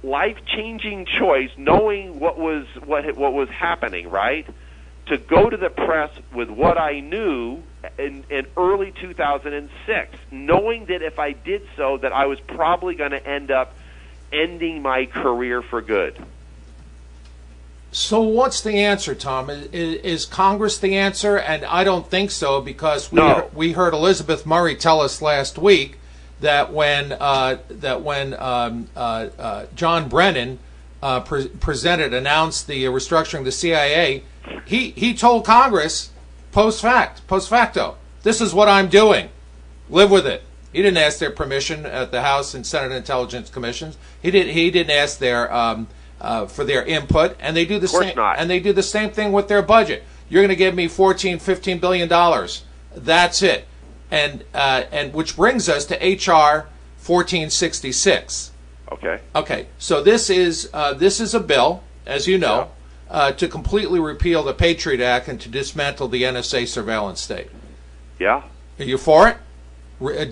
life-changing choice, knowing what was happening, right? To go to the press with what I knew in early 2006, knowing that if I did so, that I was probably going to end up ending my career for good. So what's the answer, Tom? Is Congress the answer? And I don't think so, because we heard Elizabeth Murray tell us last week that when John Brennan announced the restructuring of the CIA, he told Congress post facto, this is what I'm doing. Live with it. He didn't ask their permission at the House and Senate Intelligence Commissions. He didn't ask their for their input, and they do the same. Not. And they do the same thing with their budget. You're going to give me $14-15 billion. That's it. And which brings us to H.R. 1466. Okay. So this is a bill, as you know, to completely repeal the Patriot Act and to dismantle the NSA surveillance state. Yeah. Are you for it?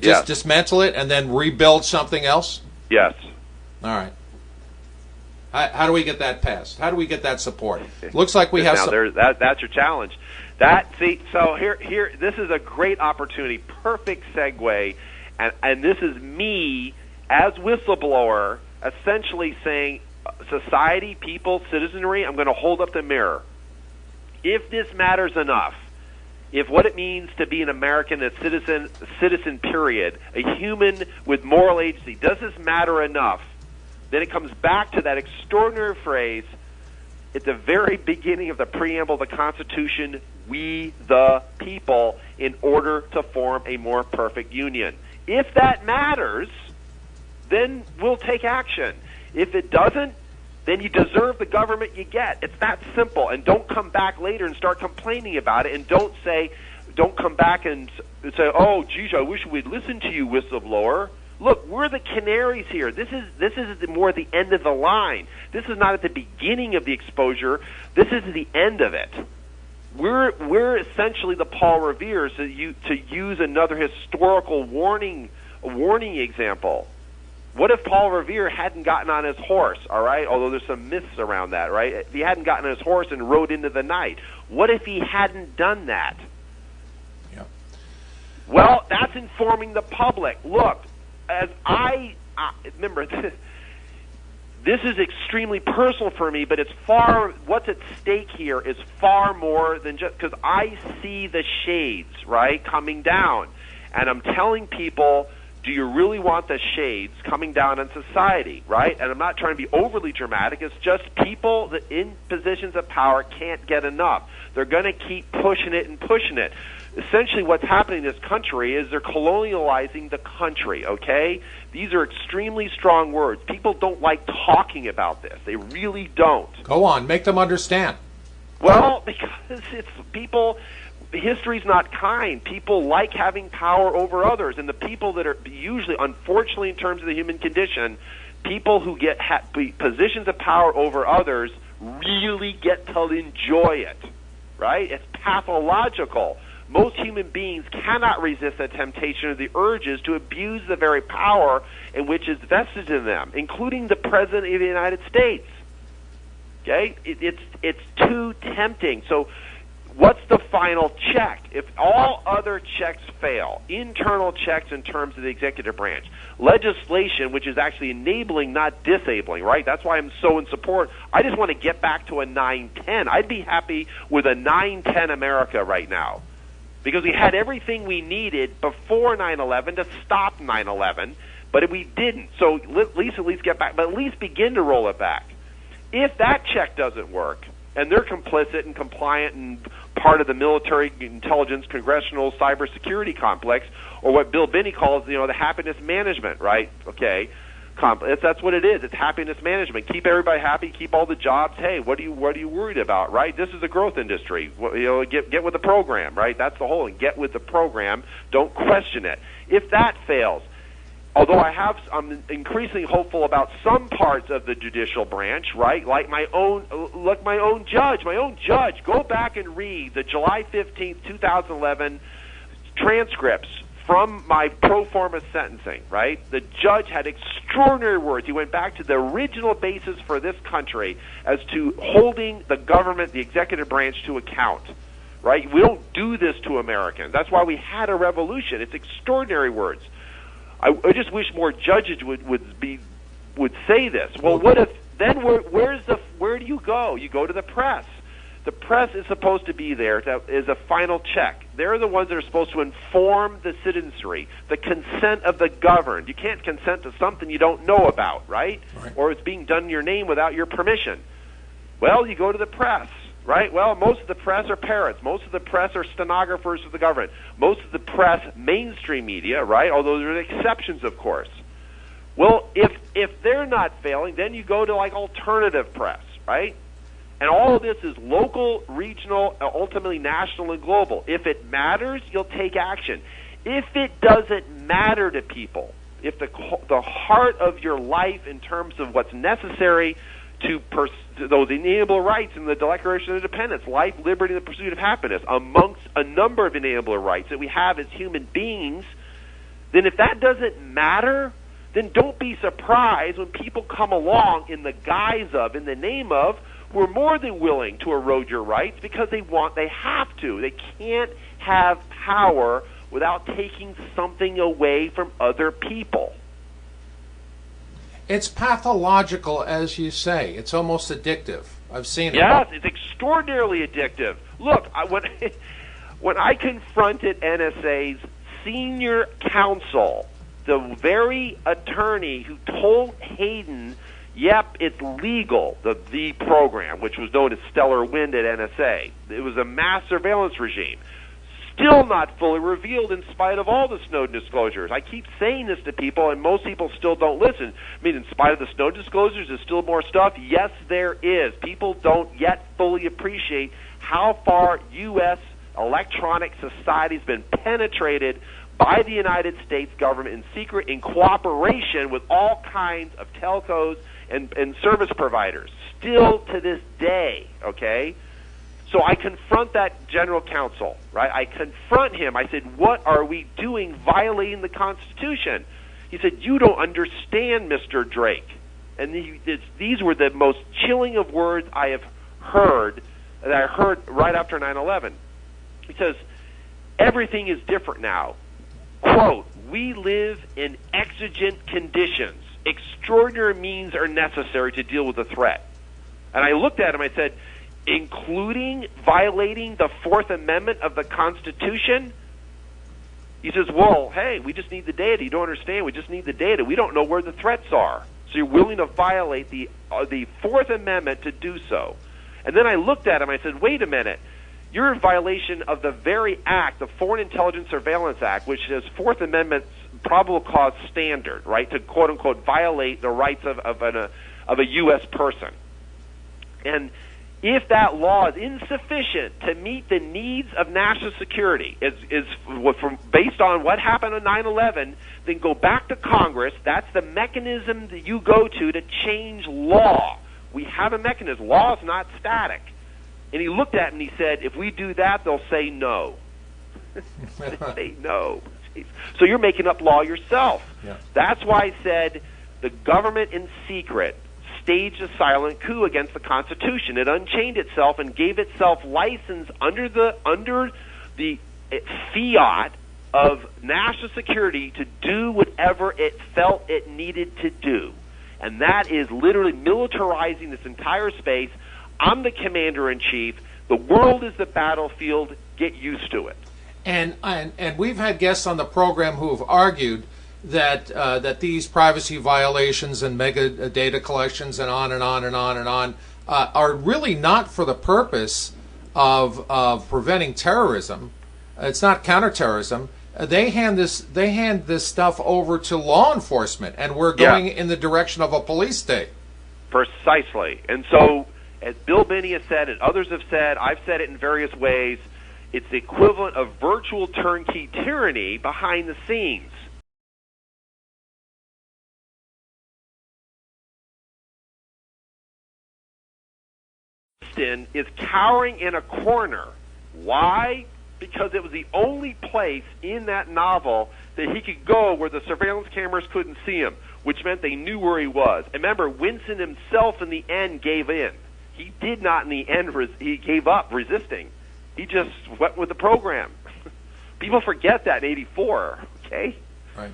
Yes. Dismantle it and then rebuild something else? Yes. All right. How do we get that passed? How do we get that support? Looks like we have now some. That's your challenge. So here, this is a great opportunity, perfect segue, and this is me as whistleblower, essentially saying, society, people, citizenry, I'm going to hold up the mirror. If this matters enough, if what it means to be an American, a citizen period, a human with moral agency, does this matter enough? Then it comes back to that extraordinary phrase at the very beginning of the preamble of the Constitution, we the people, in order to form a more perfect union. If that matters, then we'll take action. If it doesn't, then you deserve the government you get. It's that simple. And don't come back later and start complaining about it. And don't come back and say, oh, geez, I wish we'd listened to you, whistleblower. Look, we're the canaries here. This is more the end of the line. This is not at the beginning of the exposure. This is the end of it. We're essentially the Paul Revere's, to use another historical warning example. What if Paul Revere hadn't gotten on his horse, all right? Although there's some myths around that, right? If he hadn't gotten on his horse and rode into the night, what if he hadn't done that? Yeah. Well, that's informing the public. Look, as I remember, this is extremely personal for me, but what's at stake here is far more than just, because I see the shades, right, coming down. And I'm telling people, do you really want the shades coming down on society, right? And I'm not trying to be overly dramatic. It's just people that in positions of power can't get enough. They're going to keep pushing it and pushing it. Essentially what's happening in this country is they're colonializing the country, okay? These are extremely strong words. People don't like talking about this. They really don't. Go on. Make them understand. Well, because it's people... History's not kind. People like having power over others, and the people that are usually, unfortunately, in terms of the human condition, people who get positions of power over others really get to enjoy it, right? It's pathological. Most human beings cannot resist the temptation or the urges to abuse the very power in which is vested in them, including the President of the United States. Okay? It's too tempting. So what's the final check? If all other checks fail, internal checks in terms of the executive branch, legislation which is actually enabling, not disabling, right? That's why I'm so in support. I just want to get back to a 9-10. I'd be happy with a 9-10 America right now, because we had everything we needed before 9/11 to stop 9/11, but we didn't. So at least get back, but at least begin to roll it back. If that check doesn't work, and they're complicit and compliant and part of the military intelligence congressional cybersecurity complex, or what Bill Binney calls, the happiness management, right? Okay, that's what it is. It's happiness management. Keep everybody happy. Keep all the jobs. Hey, what are you worried about, right? This is a growth industry. Get with the program, right? That's the whole. And get with the program. Don't question it. If that fails, although I'm increasingly hopeful about some parts of the judicial branch, right? Like my own judge. Go back and read the July 15th, 2011 transcripts from my pro forma sentencing, right? The judge had extraordinary words. He went back to the original basis for this country as to holding the government, the executive branch, to account, right? We don't do this to Americans. That's why we had a revolution. It's extraordinary words. I just wish more judges would say this. Well, what if then? Where do you go? You go to the press. The press is supposed to be there as a final check. They're the ones that are supposed to inform the citizenry, the consent of the governed. You can't consent to something you don't know about, right? Or it's being done in your name without your permission. Well, you go to the press. Right? Well, most of the press are parrots. Most of the press are stenographers for the government. Most of the press, mainstream media, right? Although there are exceptions, of course. Well, if they're not failing, then you go to like alternative press, right? And all of this is local, regional, ultimately national and global. If it matters, you'll take action. If it doesn't matter to people, if the heart of your life in terms of what's necessary to those inalienable rights in the Declaration of Independence, life, liberty, and the pursuit of happiness, amongst a number of inalienable rights that we have as human beings, then if that doesn't matter, then don't be surprised when people come along in the guise of, in the name of, who are more than willing to erode your rights because they have to. They can't have power without taking something away from other people. It's pathological, as you say. It's almost addictive. I've seen it. Yes, it's extraordinarily addictive. Look, when I confronted NSA's senior counsel, the very attorney who told Hayden, yep, it's legal, the program, which was known as Stellar Wind at NSA. It was a mass surveillance regime. Still not fully revealed in spite of all the Snowden disclosures. I keep saying this to people, and most people still don't listen. I mean, in spite of the Snowden disclosures, there's still more stuff. Yes, there is. People don't yet fully appreciate how far U.S. electronic society has been penetrated by the United States government in secret, in cooperation with all kinds of telcos and service providers. Still to this day, okay? So I confront that general counsel, right? I confront him. I said, what are we doing violating the Constitution? He said, you don't understand, Mr. Drake. And these were the most chilling of words I have heard, that I heard right after 9/11. He says, everything is different now. Quote, we live in exigent conditions. Extraordinary means are necessary to deal with the threat. And I looked at him, I said, including violating the Fourth Amendment of the Constitution? He says, well, hey, we just need the data. You don't understand. We just need the data. We don't know where the threats are. So you're willing to violate the Fourth Amendment to do so. And then I looked at him. I said, wait a minute. You're in violation of the very act, the Foreign Intelligence Surveillance Act, which is Fourth Amendment's probable cause standard, right, to quote-unquote violate the rights of a U.S. person. And if that law is insufficient to meet the needs of national security, based on what happened on 9/11, then go back to Congress. That's the mechanism that you go to change law. We have a mechanism. Law is not static. And he looked at me and he said, if we do that, they'll say no. They say no. So you're making up law yourself. Yeah. That's why I said the government in secret staged a silent coup against the Constitution. It unchained itself and gave itself license under the fiat of national security to do whatever it felt it needed to do. And that is literally militarizing this entire space. I'm the commander-in-chief. The world is the battlefield. Get used to it. And we've had guests on the program who have argued that these privacy violations and mega data collections and on and on and on and on are really not for the purpose of preventing terrorism. It's not counterterrorism. They hand this stuff over to law enforcement, and we're going in the direction of a police state. Precisely. And so, as Bill Binney has said and others have said, I've said it in various ways, it's the equivalent of virtual turnkey tyranny behind the scenes. Winston is cowering in a corner. Why? Because it was the only place in that novel that he could go where the surveillance cameras couldn't see him, which meant they knew where he was. And remember, Winston himself in the end gave in. He did not in the end, he gave up resisting. He just went with the program. People forget that in '84, okay? Right.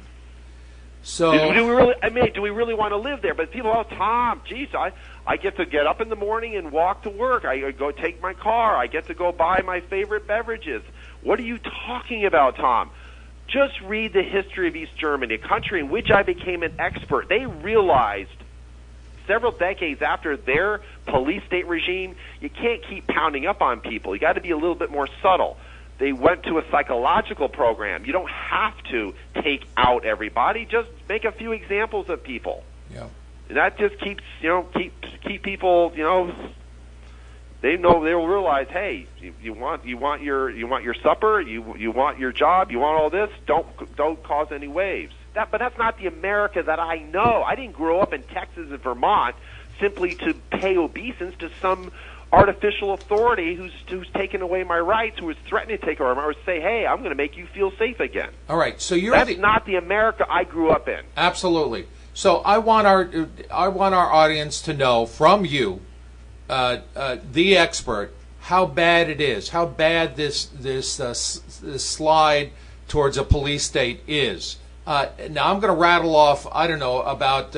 So do we really want to live there? But people, Tom, geez, I get to get up in the morning and walk to work. I go take my car. I get to go buy my favorite beverages. What are you talking about, Tom? Just read the history of East Germany, a country in which I became an expert. They realized several decades after their police state regime, you can't keep pounding up on people. You got to be a little bit more subtle. They went to a psychological program. You don't have to take out everybody. Just make a few examples of people. Yeah. And that just keeps people, they'll realize, hey, you want your supper, you want your job, you want all this. Don't cause any waves. But that's not the America that I know. I didn't grow up in Texas and Vermont simply to pay obeisance to some artificial authority who's taken away my rights, who is threatening to take away my rights, say, hey, I'm going to make you feel safe again. All right, so that's not the America I grew up in. Absolutely. So I want our audience to know from you, the expert, how bad it is, how bad this slide towards a police state is. Now I'm going to rattle off, I don't know, about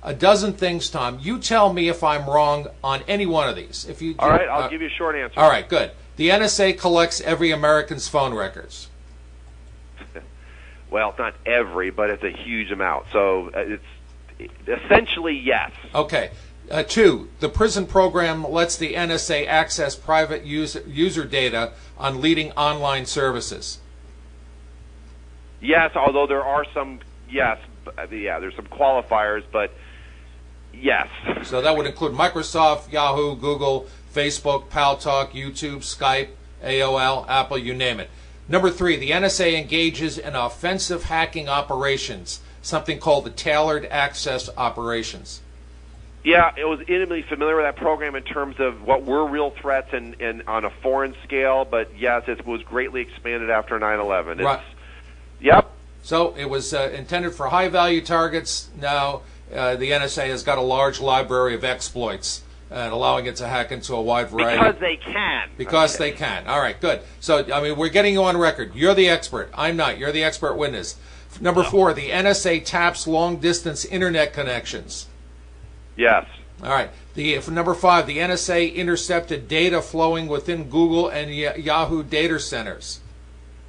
a dozen things, Tom. You tell me if I'm wrong on any one of these. All right, I'll give you a short answer. All right, good. The NSA collects every American's phone records. Well, it's not every, but it's a huge amount. So it's essentially yes. Okay. 2, the prison program lets the NSA access private user data on leading online services. Yes, although there are some, there's some qualifiers, but yes. So that would include Microsoft, Yahoo, Google, Facebook, Paltalk, YouTube, Skype, AOL, Apple, you name it. Number 3, the NSA engages in offensive hacking operations, something called the tailored access operations. Yeah, I was intimately familiar with that program in terms of what were real threats and on a foreign scale, but yes, it was greatly expanded after 9/11. Right. Yep. So it was intended for high-value targets. Now the NSA has got a large library of exploits and allowing it to hack into a wide variety. Because they can. Because they can. All right, good. So, I mean, we're getting you on record. You're the expert. I'm not. You're the expert witness. Number 4, the NSA taps long-distance Internet connections. Yes. All right. Number 5, the NSA intercepted data flowing within Google and Yahoo data centers.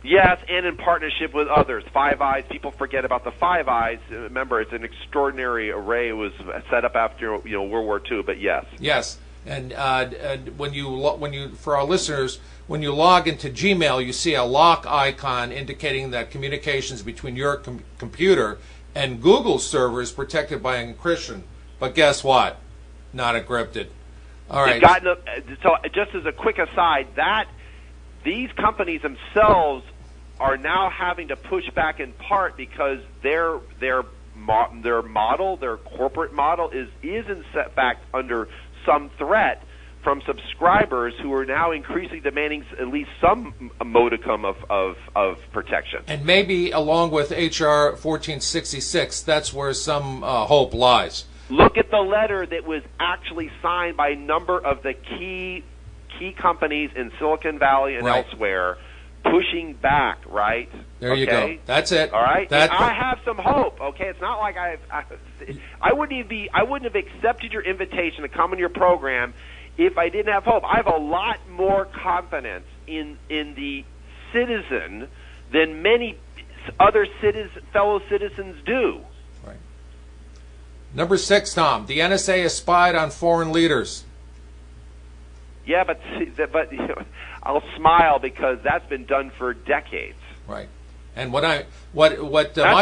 Yes, and in partnership with others. Five Eyes, people forget about the Five Eyes. Remember, it's an extraordinary array. It was set up after World War II, but yes. Yes, and when you for our listeners, when you log into Gmail, you see a lock icon indicating that communications between your computer and Google's server is protected by encryption. But guess what? Not encrypted. All right. So just as a quick aside, these companies themselves are now having to push back in part because their model, their corporate model, is in fact under some threat from subscribers who are now increasingly demanding at least some modicum of protection. And maybe along with H.R. 1466, that's where some hope lies. Look at the letter that was actually signed by a number of the key companies in Silicon Valley and elsewhere, pushing back. Right there, you go. That's it. All right. I have some hope. Okay, it's not like I wouldn't have accepted your invitation to come on your program if I didn't have hope. I have a lot more confidence in the citizen than many other fellow citizens do. Right. Number 6, Tom. The NSA has spied on foreign leaders. Yeah, but I'll smile because that's been done for decades. Right. And that's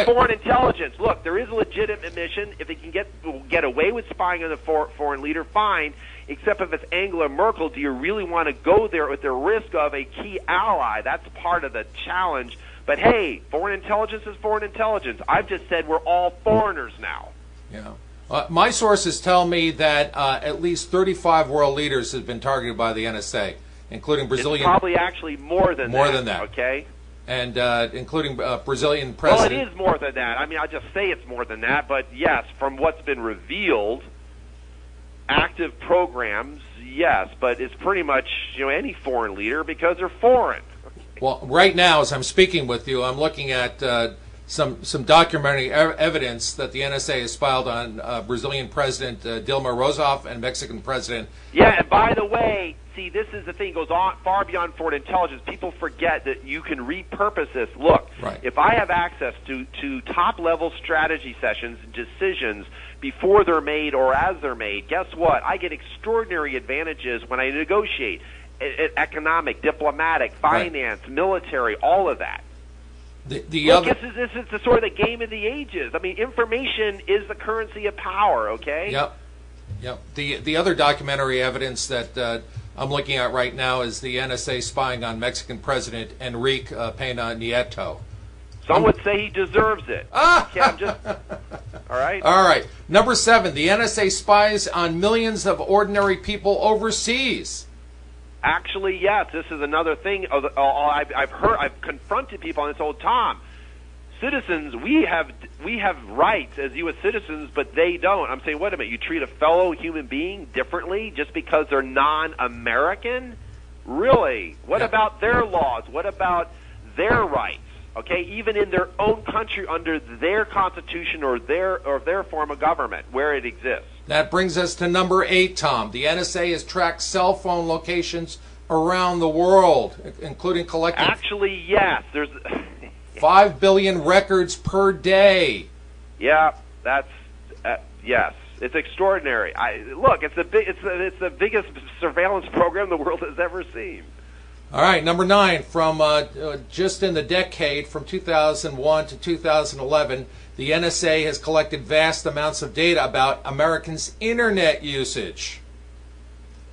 foreign intelligence. Look, there is a legitimate mission. If they can get away with spying on a foreign leader, fine. Except if it's Angela Merkel, do you really want to go there at the risk of a key ally? That's part of the challenge. But hey, foreign intelligence is foreign intelligence. I've just said we're all foreigners now. Yeah. My sources tell me that at least 35 world leaders have been targeted by the NSA, including Brazilian. It's probably actually more than that. Okay. And including Brazilian president. Well, it is more than that. I mean, I just say it's more than that, but yes, from what's been revealed, active programs, yes, but it's pretty much any foreign leader because they're foreign. Well, right now, as I'm speaking with you, I'm looking at some documentary evidence that the NSA has filed on Brazilian President Dilma Rousseff and Mexican President. Yeah, and by the way, see, this is the thing, it goes on far beyond foreign intelligence. People forget that you can repurpose this. Look, right. If I have access to top-level strategy sessions and decisions before they're made or as they're made, guess what? I get extraordinary advantages when I negotiate. Economic, diplomatic, finance, right. Military, all of that. This is the sort of the game of the ages. I mean, information is the currency of power, okay? Yep. The other documentary evidence that I'm looking at right now is the NSA spying on Mexican President Enrique Peña Nieto. Some would say he deserves it. Okay, I'm just... All right? All right. Number 7, the NSA spies on millions of ordinary people overseas. Actually, yes, this is another thing. I've confronted people on this. Tom, citizens, we have rights as U.S. citizens, but they don't. I'm saying, wait a minute, you treat a fellow human being differently just because they're non-American? Really? What about their laws? What about their rights? Okay, even in their own country, under their constitution or their form of government, where it exists. That brings us to number 8, Tom. The NSA has tracked cell phone locations around the world, including collecting... Actually, yes. There's 5 billion records per day. Yeah, that's... yes. It's extraordinary. Look, it's the biggest surveillance program the world has ever seen. All right, number 9, from just in the decade from 2001 to 2011, the NSA has collected vast amounts of data about Americans' internet usage.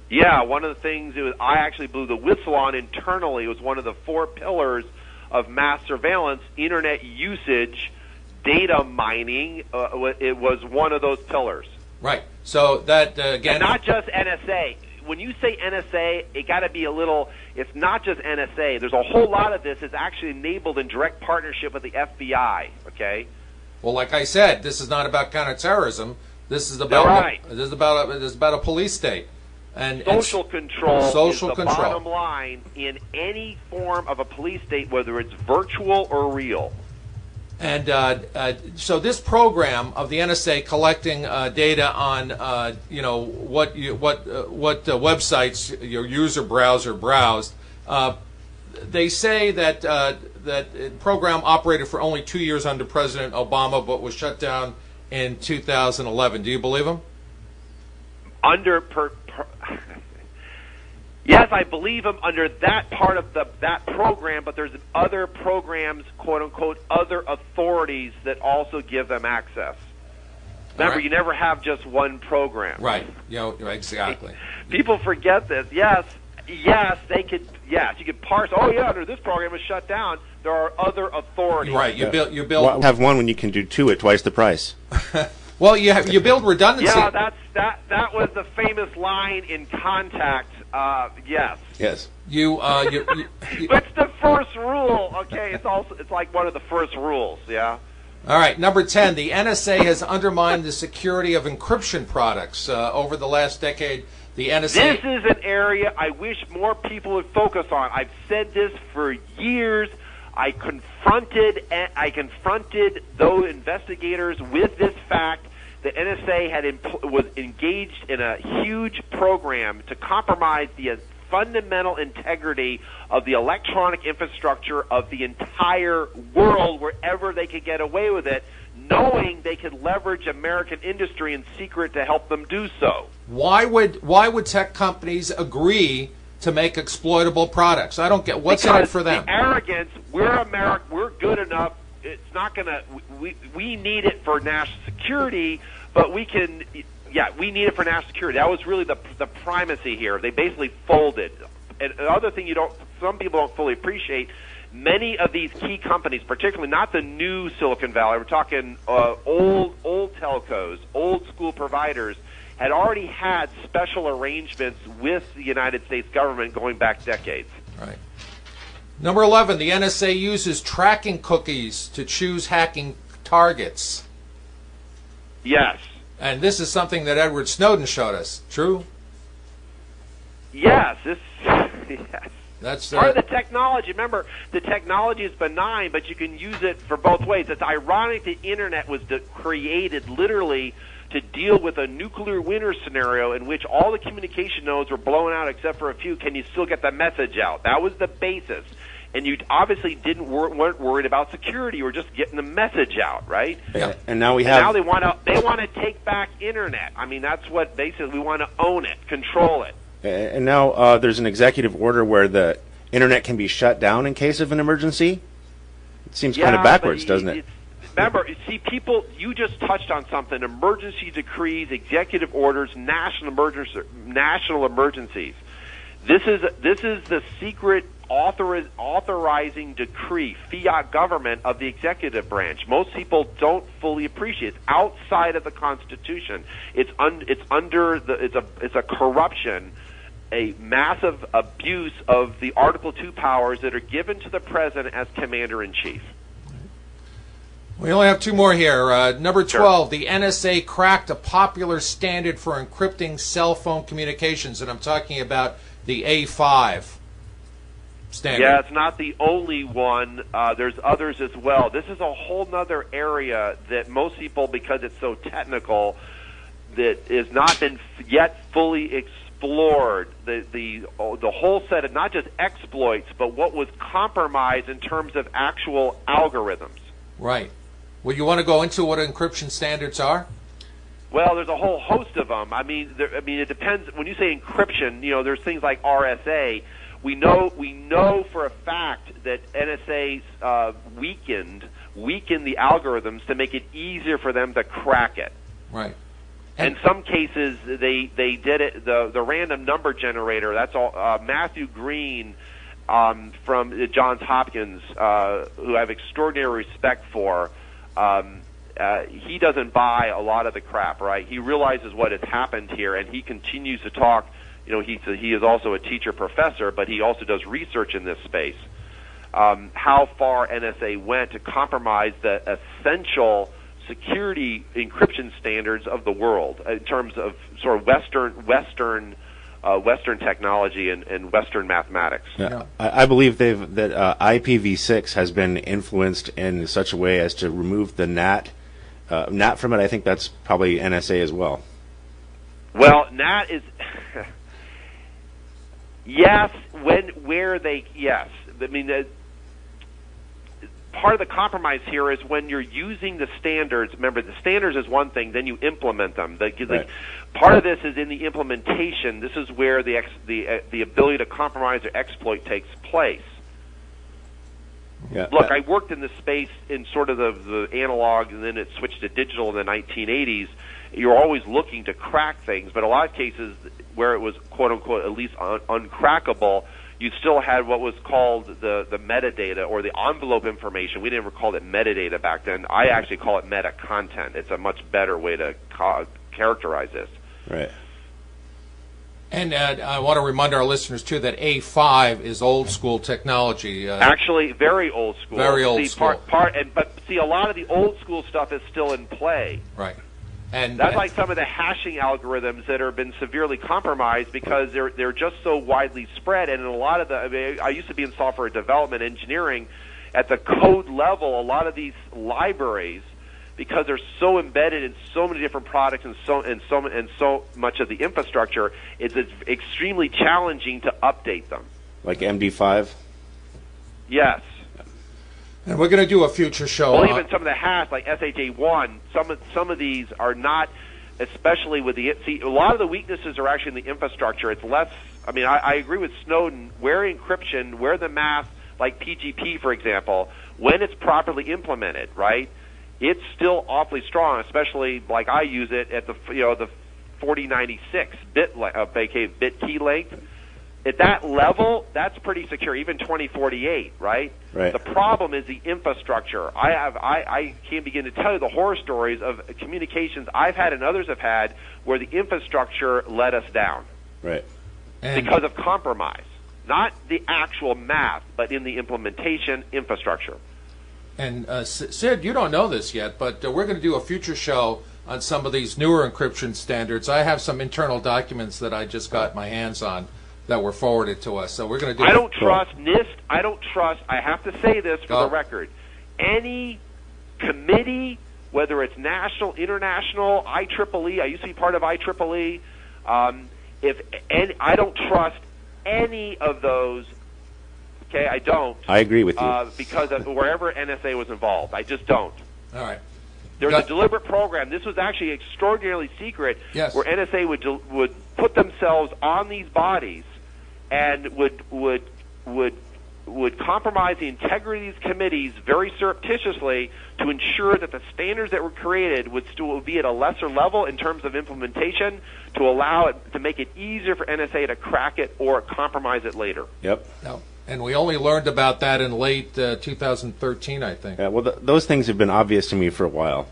Yeah, one of the things I actually blew the whistle on internally. It was one of the 4 pillars of mass surveillance, internet usage, data mining. It was one of those pillars. Right. So that, again... And not just NSA. When you say NSA, it got to be a little... It's not just NSA. There's a whole lot of this is actually enabled in direct partnership with the FBI, okay? Well, like I said, this is not about counterterrorism. This is about this is about a police state and social control. Social is the control. Bottom line in any form of a police state, whether it's virtual or real. And so this program of the NSA collecting data on what websites your user browser browsed, they say that that program operated for only 2 years under President Obama, but was shut down in 2011. Do you believe him? Yes, I believe him under that part of that program, but there's other programs, quote unquote, other authorities that also give them access. Remember, right. You never have just one program. Right. Exactly. People forget this. Yes, they could. Yes, you could parse. Oh yeah, under this program is shut down. There are other authorities. Right. You build. Well, have one when you can do 2 at twice the price. Well, you build redundancy. Yeah, that was the famous line in Contact. Yes. Yes. It's the first rule. Okay, it's like one of the first rules. Yeah. All right, number 10. The NSA has undermined the security of encryption products over the last decade. The NSA. This is an area I wish more people would focus on. I've said this for years. I confronted those investigators with this fact. The NSA was engaged in a huge program to compromise the fundamental integrity of the electronic infrastructure of the entire world wherever they could get away with it, knowing they could leverage American industry in secret to help them do so. Why would tech companies agree to make exploitable products? I don't get what's in it for them. The arrogance. We're good enough. It's not gonna. We need it for national security, but we can. Yeah, we need it for national security. That was really the primacy here. They basically folded. And the other thing some people don't fully appreciate Many of these key companies, particularly not the new Silicon Valley, we're talking old telcos, old school providers, had already had special arrangements with the United States government going back decades. Right. Number 11, the NSA uses tracking cookies to choose hacking targets. Yes. And this is something that Edward Snowden showed us. True? Yes. Yes. That's part of the technology. Remember, the technology is benign, but you can use it for both ways. It's ironic the Internet was created literally to deal with a nuclear winter scenario in which all the communication nodes were blown out except for a few. Can you still get the message out? That was the basis. And you obviously weren't worried about security. You were just getting the message out, right? Yeah. And now now they want to take back Internet. I mean, that's what basically we want to own it, control it. And now there's an executive order where the Internet can be shut down in case of an emergency. It seems kind of backwards, doesn't it? Remember, see, people, you just touched on something: emergency decrees, executive orders, national emergencies. This is the secret authorizing decree, fiat government of the executive branch. Most people don't fully appreciate it. It's outside of the Constitution. It's a corruption, a massive abuse of the Article 2 powers that are given to the president as commander-in-chief. We only have two more here. Number 12, the NSA cracked a popular standard for encrypting cell phone communications, and I'm talking about the A5 standard. Yeah, it's not the only one. There's others as well. This is a whole other area that most people, because it's so technical, that has not been yet fully explored. The whole set of not just exploits, but what was compromised in terms of actual algorithms. Right. Well, you want to go into what encryption standards are? Well, there's a whole host of them. I mean, it depends. When you say encryption, there's things like RSA. We know for a fact that NSA weakened the algorithms to make it easier for them to crack it. Right. In some cases, they did it. The random number generator. That's all. Matthew Green from Johns Hopkins, who I have extraordinary respect for. He doesn't buy a lot of the crap, right? He realizes what has happened here, and he continues to talk. He is also a teacher professor, but he also does research in this space. How far NSA went to compromise the essential security encryption standards of the world in terms of sort of Western technology and Western mathematics. Yeah. I believe that IPv6 has been influenced in such a way as to remove the NAT from it. I think that's probably NSA as well. Well, NAT is yes. Yes. I mean, part of the compromise here is when you're using the standards. Remember, the standards is one thing, then you implement them. Part of this is in the implementation. This is where the ability to compromise or exploit takes place. Yeah. Look, I worked in this space in sort of the analog, and then it switched to digital in the 1980s. You're always looking to crack things, but a lot of cases where it was quote unquote at least uncrackable, you still had what was called the metadata or the envelope information. We never called it metadata back then. I actually call it meta content. It's a much better way to characterize this. Right. And I want to remind our listeners, too, that A5 is old-school technology. Actually, very old school. Very old school. But a lot of the old-school stuff is still in play. Right. And that's like some of the hashing algorithms that have been severely compromised because they're just so widely spread. And in a lot of I used to be in software development engineering. At the code level, a lot of these libraries, because they're so embedded in so many different products and so much of the infrastructure, it's extremely challenging to update them. Like MD5? Yes. And we're going to do a future show. Well, even some of the hash, like SHA-1, some of these are not, especially with a lot of the weaknesses are actually in the infrastructure. It's less. I mean, I agree with Snowden. Where encryption, where the math, like PGP, for example, when it's properly implemented, right? It's still awfully strong, especially like I use it at the 4096 bit key length. at that level, that's pretty secure, even 2048, right? Right. The problem is the infrastructure. I can't begin to tell you the horror stories of communications I've had and others have had where the infrastructure let us down. Right. And Because of compromise. Not the actual math, but in the implementation infrastructure. And Sid, you don't know this yet, but we're going to do a future show on some of these newer encryption standards. I have some internal documents that I just got my hands on that were forwarded to us. So we're going to do. I don't trust NIST. I don't trust. I have to say this for Go. the record. Any committee, whether it's national, international, IEEE. I used to be part of IEEE. I don't trust any of those. Okay, I don't. I agree with you. Because of wherever NSA was involved, I just don't. All right. There was a deliberate program. This was actually extraordinarily secret, Yes. where NSA would put themselves on these bodies and would compromise the integrity of these committees very surreptitiously to ensure that the standards that were created would still be at a lesser level in terms of implementation to allow it to make it easier for NSA to crack it or compromise it later. Yep. No. And we only learned about that in late 2013, I think. Yeah, well, those things have been obvious to me for a while.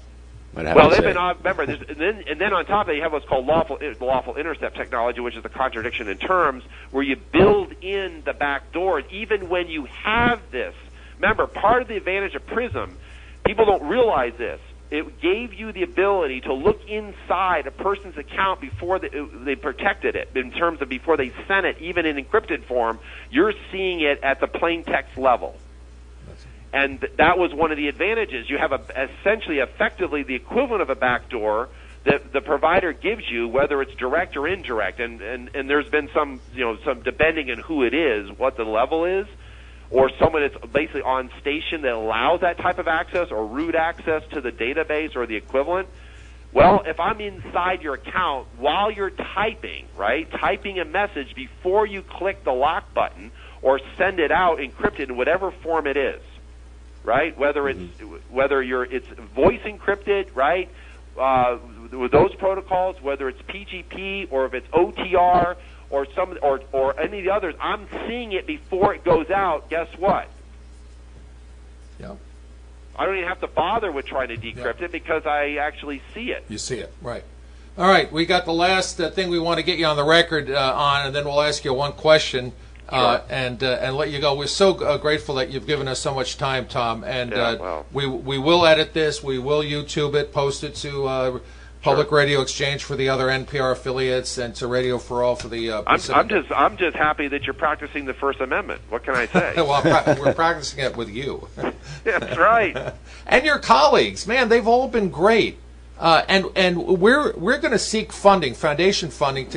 Well, they've been remember, and then on top of that, you have what's called lawful intercept technology, which is a contradiction in terms, where you build in the back doors even when you have this. Remember, part of the advantage of PRISM, people don't realize this. It gave you the ability to look inside a person's account before they protected it, in terms of before they sent it, even in encrypted form. You're seeing it at the plain text level. And that was one of the advantages. You have essentially, effectively, the equivalent of a backdoor that the provider gives you, whether it's direct or indirect. And there's been some depending on who it is, what the level is, or someone that's basically on station that allows that type of access or root access to the database or the equivalent. Well, if I'm inside your account while you're typing, right, typing a message before you click the lock button or send it out encrypted in whatever form it is, right? Whether it's it's voice encrypted, right? With those protocols, whether it's PGP or if it's OTR or any of the others, I'm seeing it before it goes out. Guess what? Yeah. I don't even have to bother with trying to decrypt it because I actually see it. You see it, right. All right, we got the last thing we want to get you on the record on, and then we'll ask you one question. Sure. And let you go. We're so grateful that you've given us so much time, Tom. And well. we will edit this. We will YouTube it, post it to Public Radio Exchange for the other NPR affiliates, and to Radio for All for the Pacific. I'm just happy that you're practicing the First Amendment. What can I say? Well, we're practicing it with you. That's right. And your colleagues, man, they've all been great. And we're going to seek funding, foundation funding,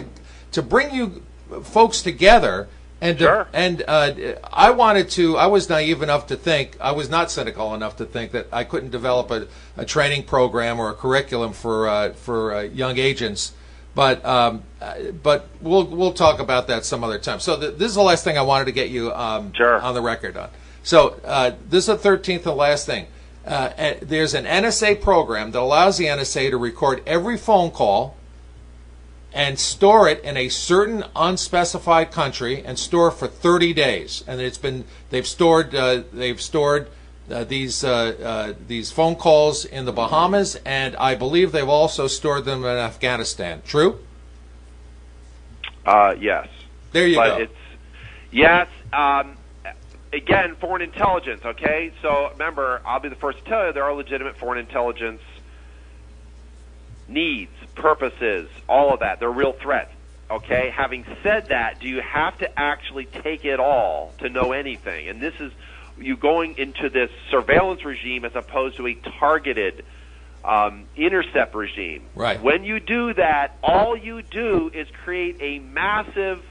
to bring you folks together. And Sure. I was naive enough to think, I was not cynical enough to think that I couldn't develop a training program or a curriculum for young agents. But we'll talk about that some other time. So this is the last thing I wanted to get you Sure. on the record on. So this is the 13th and last thing. There's an NSA program that allows the NSA to record every phone call and store it in a certain unspecified country and store it for 30 days. And they've stored these phone calls in the Bahamas, and I believe they've also stored them in Afghanistan. True? Yes. There you go. Yes. Again, foreign intelligence, okay? So remember, I'll be the first to tell you there are legitimate foreign intelligence needs, purposes, all of that. They're real threats, okay? Having said that, do you have to actually take it all to know anything? And this is you going into this surveillance regime as opposed to a targeted intercept regime. Right. When you do that, all you do is create a massive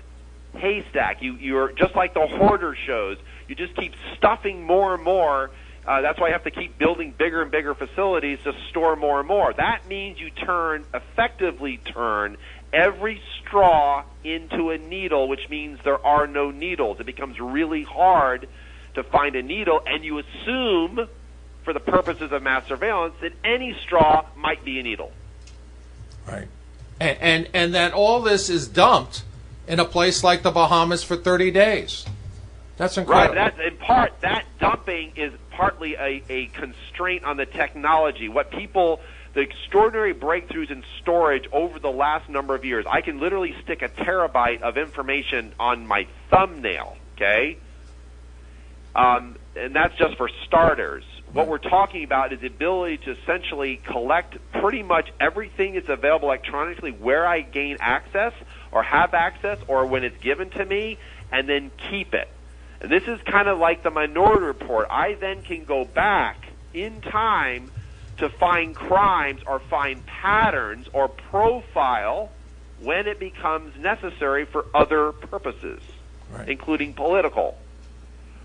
haystack. You're just like the hoarder shows. You just keep stuffing more and more. That's why you have to keep building bigger and bigger facilities to store more and more. That means you effectively turn every straw into a needle, which means there are no needles. It becomes really hard to find a needle, and you assume, for the purposes of mass surveillance, that any straw might be a needle. Right. And that all this is dumped in a place like the Bahamas for 30 days. That's incredible. Right. That's in part, that dumping is partly a constraint on the technology. The extraordinary breakthroughs in storage over the last number of years. I can literally stick a terabyte of information on my thumbnail, okay? And that's just for starters. What we're talking about is the ability to essentially collect pretty much everything that's available electronically where I gain access or have access or when it's given to me, and then keep it. And this is kind of like the Minority Report. I then can go back in time to find crimes or find patterns or profile when it becomes necessary for other purposes, right, including political.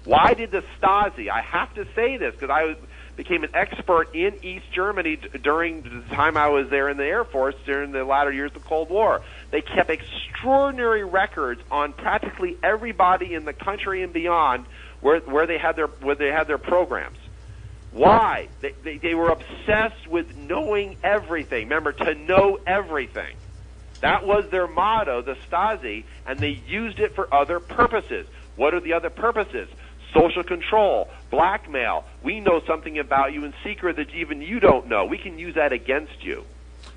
Why did the Stasi, I have to say this because I became an expert in East Germany during the time I was there in the Air Force during the latter years of the Cold War. They kept extraordinary records on practically everybody in the country and beyond where they had their programs. Why? They were obsessed with knowing everything. Remember, to know everything. That was their motto, the Stasi, and they used it for other purposes. What are the other purposes? Social control, blackmail. We know something about you in secret that even you don't know. We can use that against you.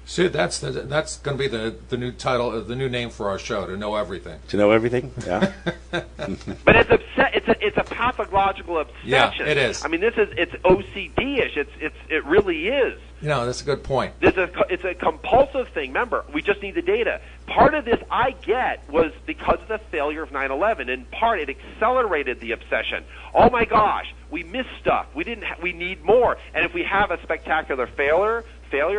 See, that's going to be the new title, the new name for our show, To Know Everything. To know everything? Yeah. But it's a pathological obsession. Yeah, it is. I mean, it's OCD-ish. It really is. You know, that's a good point. It's a compulsive thing. Remember, we just need the data. Part of this I get was because of the failure of 9/11. In part, it accelerated the obsession. Oh my gosh, we missed stuff. We need more. And if we have a spectacular failure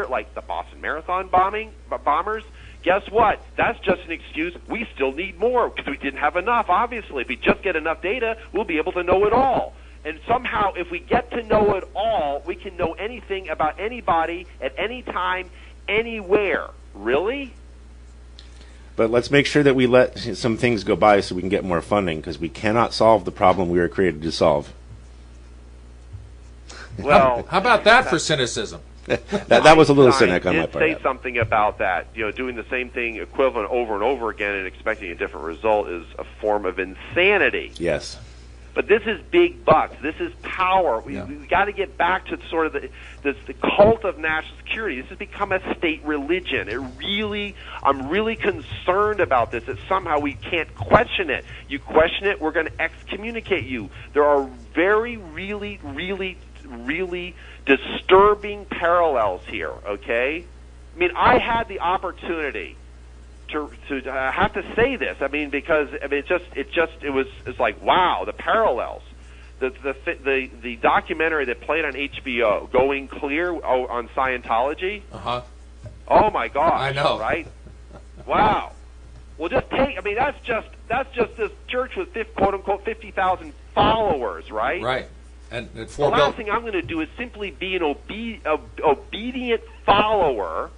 like the Boston Marathon bombers, guess what? That's just an excuse. We still need more because we didn't have enough. Obviously, if we just get enough data, we'll be able to know it all. And somehow, if we get to know it all, we can know anything about anybody at any time, anywhere. Really? But let's make sure that we let some things go by so we can get more funding, because we cannot solve the problem we were created to solve. Well, how about that for cynicism? that was a little cynic on my part. Say something about that. You know, doing the same thing equivalent over and over again and expecting a different result is a form of insanity. Yes. But this is big bucks. This is power. We got to get back to sort of the cult of national security. This has become a state religion. I'm really concerned about this, that somehow we can't question it. You question it, we're going to excommunicate you. There are very, really, really, really disturbing parallels here, okay? I mean, I had the opportunity to have to say this. I mean, because it's like, wow, the parallels. The documentary that played on HBO, Going Clear, on Scientology. Uh-huh. Oh my gosh! I know, right? Wow. Well, just take. I mean, that's just this church with quote unquote 50,000 followers, right? Right. And the last thing I'm going to do is simply be an obedient follower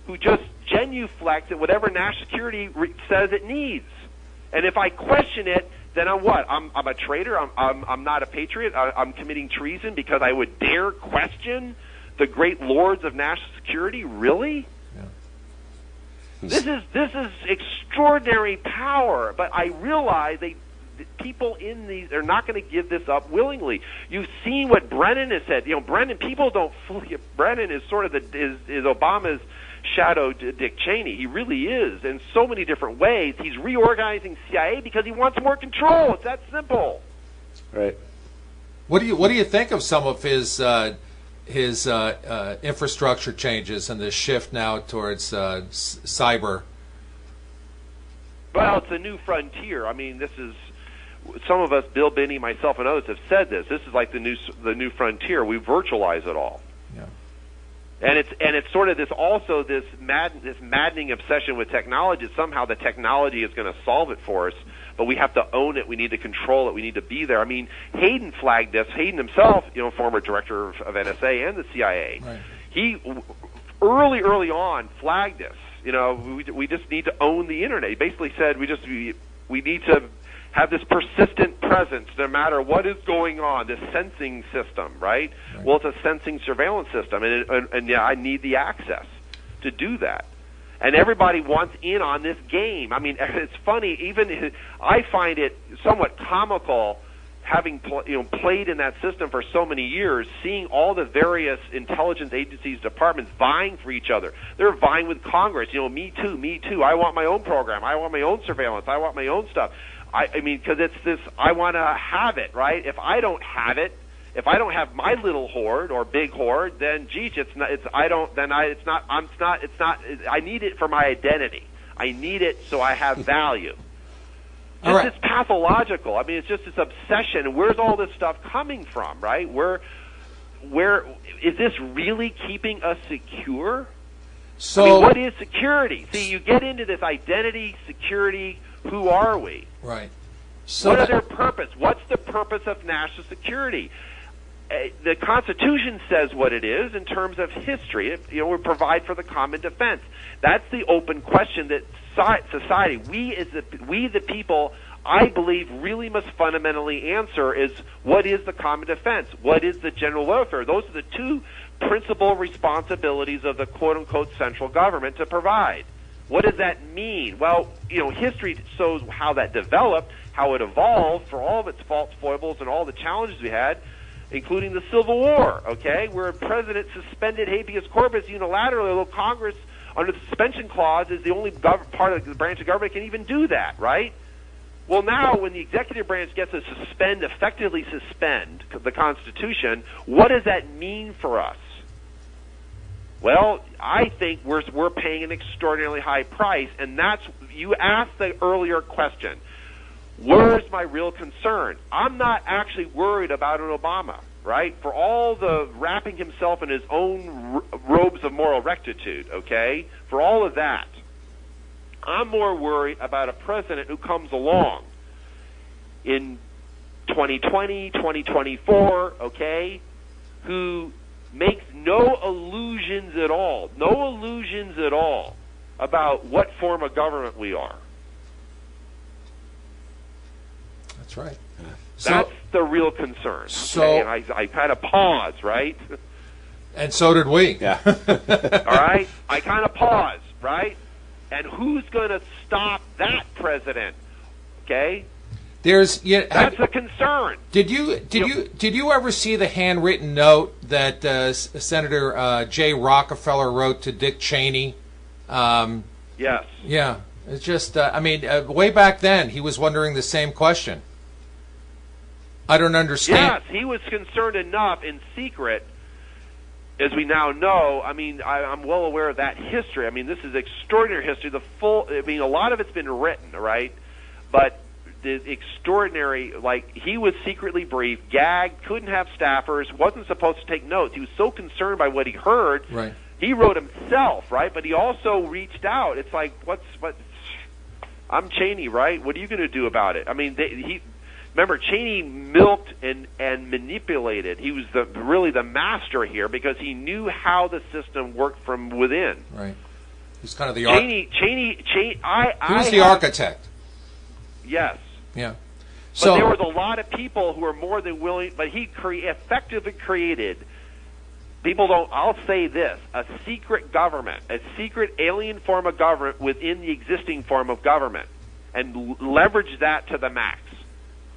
who just genuflects at whatever national security says it needs. And if I question it, then I'm what? I'm a traitor. I'm not a patriot. I'm committing treason because I would dare question the great lords of national security. Really? Yeah. This is extraordinary power. But I realize people in these are not going to give this up willingly. You've seen what Brennan has said. You know, Brennan. People don't fully. Brennan is sort of is Obama's shadow Dick Cheney. He really is in so many different ways. He's reorganizing CIA because he wants more control. It's that simple. Right. What do you think of some of his infrastructure changes and the shift now towards cyber? Well, it's a new frontier. I mean, this is some of us, Bill Binney, myself, and others have said this. This is like the new frontier. We virtualize it all. Yeah. And it's sort of this maddening obsession with technology. Somehow the technology is going to solve it for us, but we have to own it. We need to control it. We need to be there. I mean, Hayden flagged this. Hayden himself, former director of NSA and the CIA, right. He early on flagged this. We just need to own the internet. He basically said we need to have this persistent presence no matter what is going on, this sensing system, right? Well, it's a sensing surveillance system, and I need the access to do that. And everybody wants in on this game. I mean, it's funny. Even I find it somewhat comical, having played in that system for so many years, seeing all the various intelligence agencies, departments vying for each other. They're vying with Congress. Me too, me too. I want my own program. I want my own surveillance. I want my own stuff. I mean, because it's this. I want to have it, right? If I don't have it, if I don't have my little hoard or big hoard, then geez, it's not. It's I don't. Then I. It's not. I'm. It's not. It's not. I need it for my identity. I need it so I have value. It's pathological. I mean, it's just this obsession. Where's all this stuff coming from, right? Where is this really keeping us secure? So, I mean, what is security? See, you get into this identity, security. Who are we? Right. So what is their purpose? What's the purpose of national security? The Constitution says what it is in terms of history. We provide for the common defense. That's the open question that society, we the people, I believe, really must fundamentally answer is what is the common defense? What is the general welfare? Those are the two principal responsibilities of the quote-unquote central government to provide. What does that mean? Well, history shows how that developed, how it evolved for all of its faults, foibles, and all the challenges we had, including the Civil War, okay, where a president suspended habeas corpus unilaterally, although Congress, under the suspension clause, is the only part of the branch of government that can even do that, right? Well, now, when the executive branch gets to effectively suspend the Constitution, what does that mean for us? Well, I think we're paying an extraordinarily high price, and that's, you asked the earlier question, where's my real concern? I'm not actually worried about an Obama, right? For all the wrapping himself in his own robes of moral rectitude, okay? For all of that, I'm more worried about a president who comes along in 2020, 2024, okay, who makes no illusions at all about what form of government we are. That's right. That's the real concern. So, okay? And I kind of pause, right? And so did we. Yeah. All right? I kind of pause, right? And who's going to stop that president? Okay? That's a concern. Did you ever see the handwritten note that Senator Jay Rockefeller wrote to Dick Cheney? Yes. Yeah. It's just, way back then, he was wondering the same question. I don't understand. Yes, he was concerned enough in secret, as we now know. I mean, I'm well aware of that history. I mean, this is extraordinary history. A lot of it's been written, right? But the extraordinary, he was secretly briefed, gagged, couldn't have staffers, wasn't supposed to take notes. He was so concerned by what he heard. Right. He wrote himself, right? But he also reached out. It's like, I'm Cheney, right? What are you going to do about it? I mean, remember, Cheney milked and manipulated. He was really the master here because he knew how the system worked from within. Right. He's kind of the He was the architect. Yes. Yeah. But there was a lot of people who were more than willing, but he effectively created, I'll say this, a secret government, a secret alien form of government within the existing form of government, and leverage that to the max.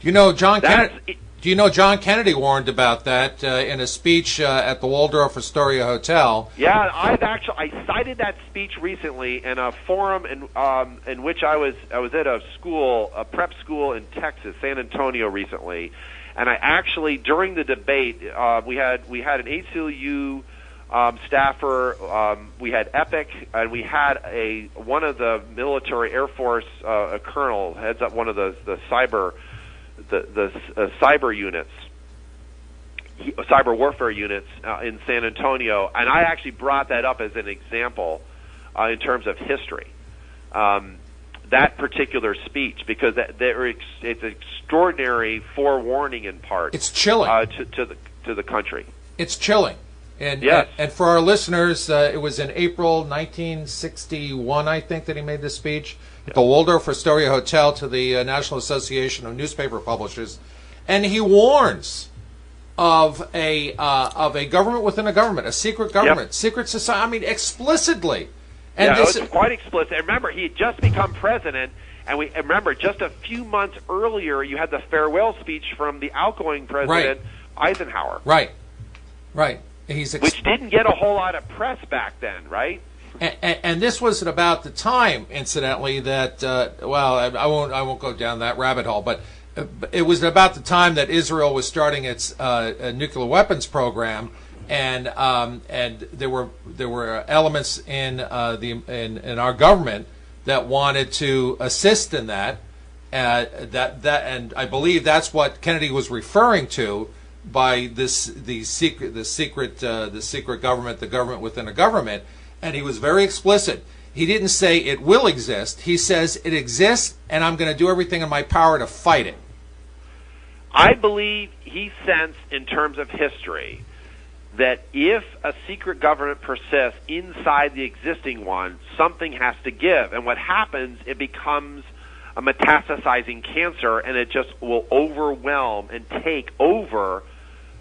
Do you know John Kennedy warned about that in a speech at the Waldorf Astoria Hotel? Yeah, I cited that speech recently in a forum in which I was at a prep school in Texas, San Antonio recently, and I actually during the debate we had an ACLU staffer, we had EPIC, and we had one of the military Air Force a colonel heads up one of the cyber. The cyber units, cyber warfare units in San Antonio, and I actually brought that up as an example in terms of history. That particular speech, because it's extraordinary forewarning in part. It's chilling to the country. It's chilling, and yes. And for our listeners, it was in April 1961, I think, that he made this speech. At the Waldorf Astoria Hotel to the National Association of Newspaper Publishers, and he warns of a government within a government, a secret government, secret society. I mean, explicitly, And yeah, it was quite explicit. And remember, he had just become president, and remember, just a few months earlier, you had the farewell speech from the outgoing president, Eisenhower. Right. Which didn't get a whole lot of press back then, right? And this was at about the time, incidentally, that I won't go down that rabbit hole, but it was about the time that Israel was starting its nuclear weapons program, and there were elements in our government that wanted to assist in that, and I believe that's what Kennedy was referring to by the secret government, the government within a government. And he was very explicit. He didn't say it will exist. He says it exists, and I'm going to do everything in my power to fight it. I believe he sensed, in terms of history, that if a secret government persists inside the existing one, something has to give. And what happens, it becomes a metastasizing cancer, and it just will overwhelm and take over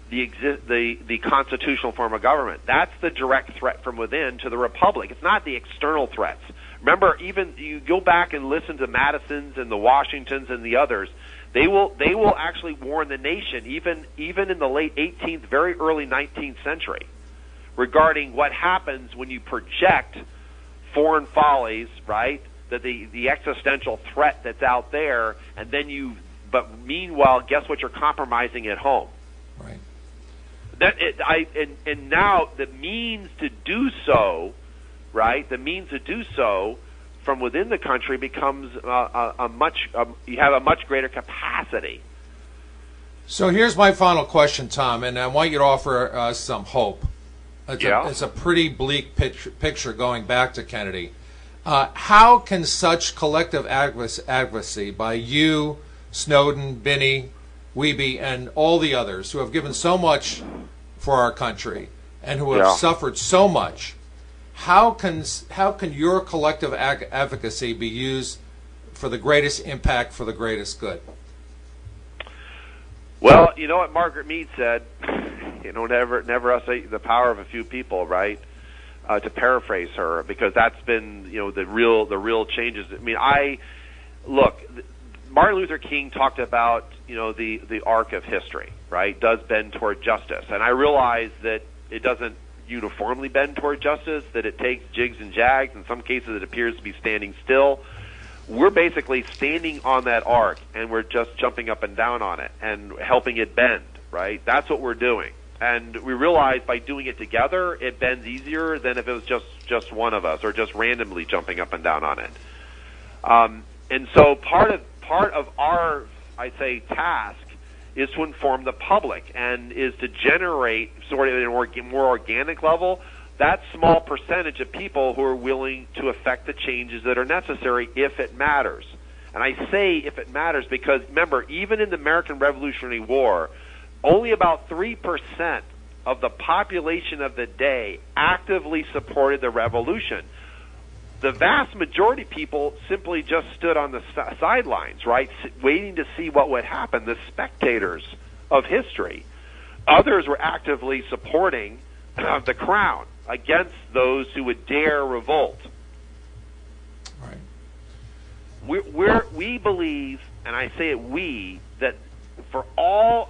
the constitutional form of government. That's the direct threat from within to the republic. It's not the external threats. Remember, even you go back and listen to Madison's and the Washingtons and the others, they will actually warn the nation, even in the late 18th, very early 19th century, regarding what happens when you project foreign follies, right? That the existential threat that's out there, and then but meanwhile, guess what? You're compromising at home. Right. And now the means to do so, right? The means to do so from within the country becomes you have a much greater capacity. So here's my final question, Tom, and I want you to offer us some hope. It's a pretty bleak picture going back to Kennedy. How can such collective advocacy by you, Snowden, Binney, Wiebe, and all the others who have given so much for our country and who have suffered so much, how can your collective advocacy be used for the greatest impact, for the greatest good? Well, you know what Margaret Mead said, never us the power of a few people, right? To paraphrase her, because that's been, the real changes. I mean, look, Martin Luther King talked about, the arc of history, right? Does bend toward justice. And I realize that it doesn't uniformly bend toward justice, that it takes jigs and jags. In some cases, it appears to be standing still. We're basically standing on that arc, and we're just jumping up and down on it and helping it bend, right? That's what we're doing. And we realize by doing it together, it bends easier than if it was just one of us or just randomly jumping up and down on it. And so part of our, I'd say, task is to inform the public and is to generate sort of at a more organic level that small percentage of people who are willing to affect the changes that are necessary if it matters. And I say if it matters because, remember, even in the American Revolutionary War, only about 3% of the population of the day actively supported the revolution. The vast majority of people simply just stood on the sidelines, right, waiting to see what would happen, the spectators of history. Others were actively supporting the crown against those who would dare revolt. Right. We believe, and I say it we, that for all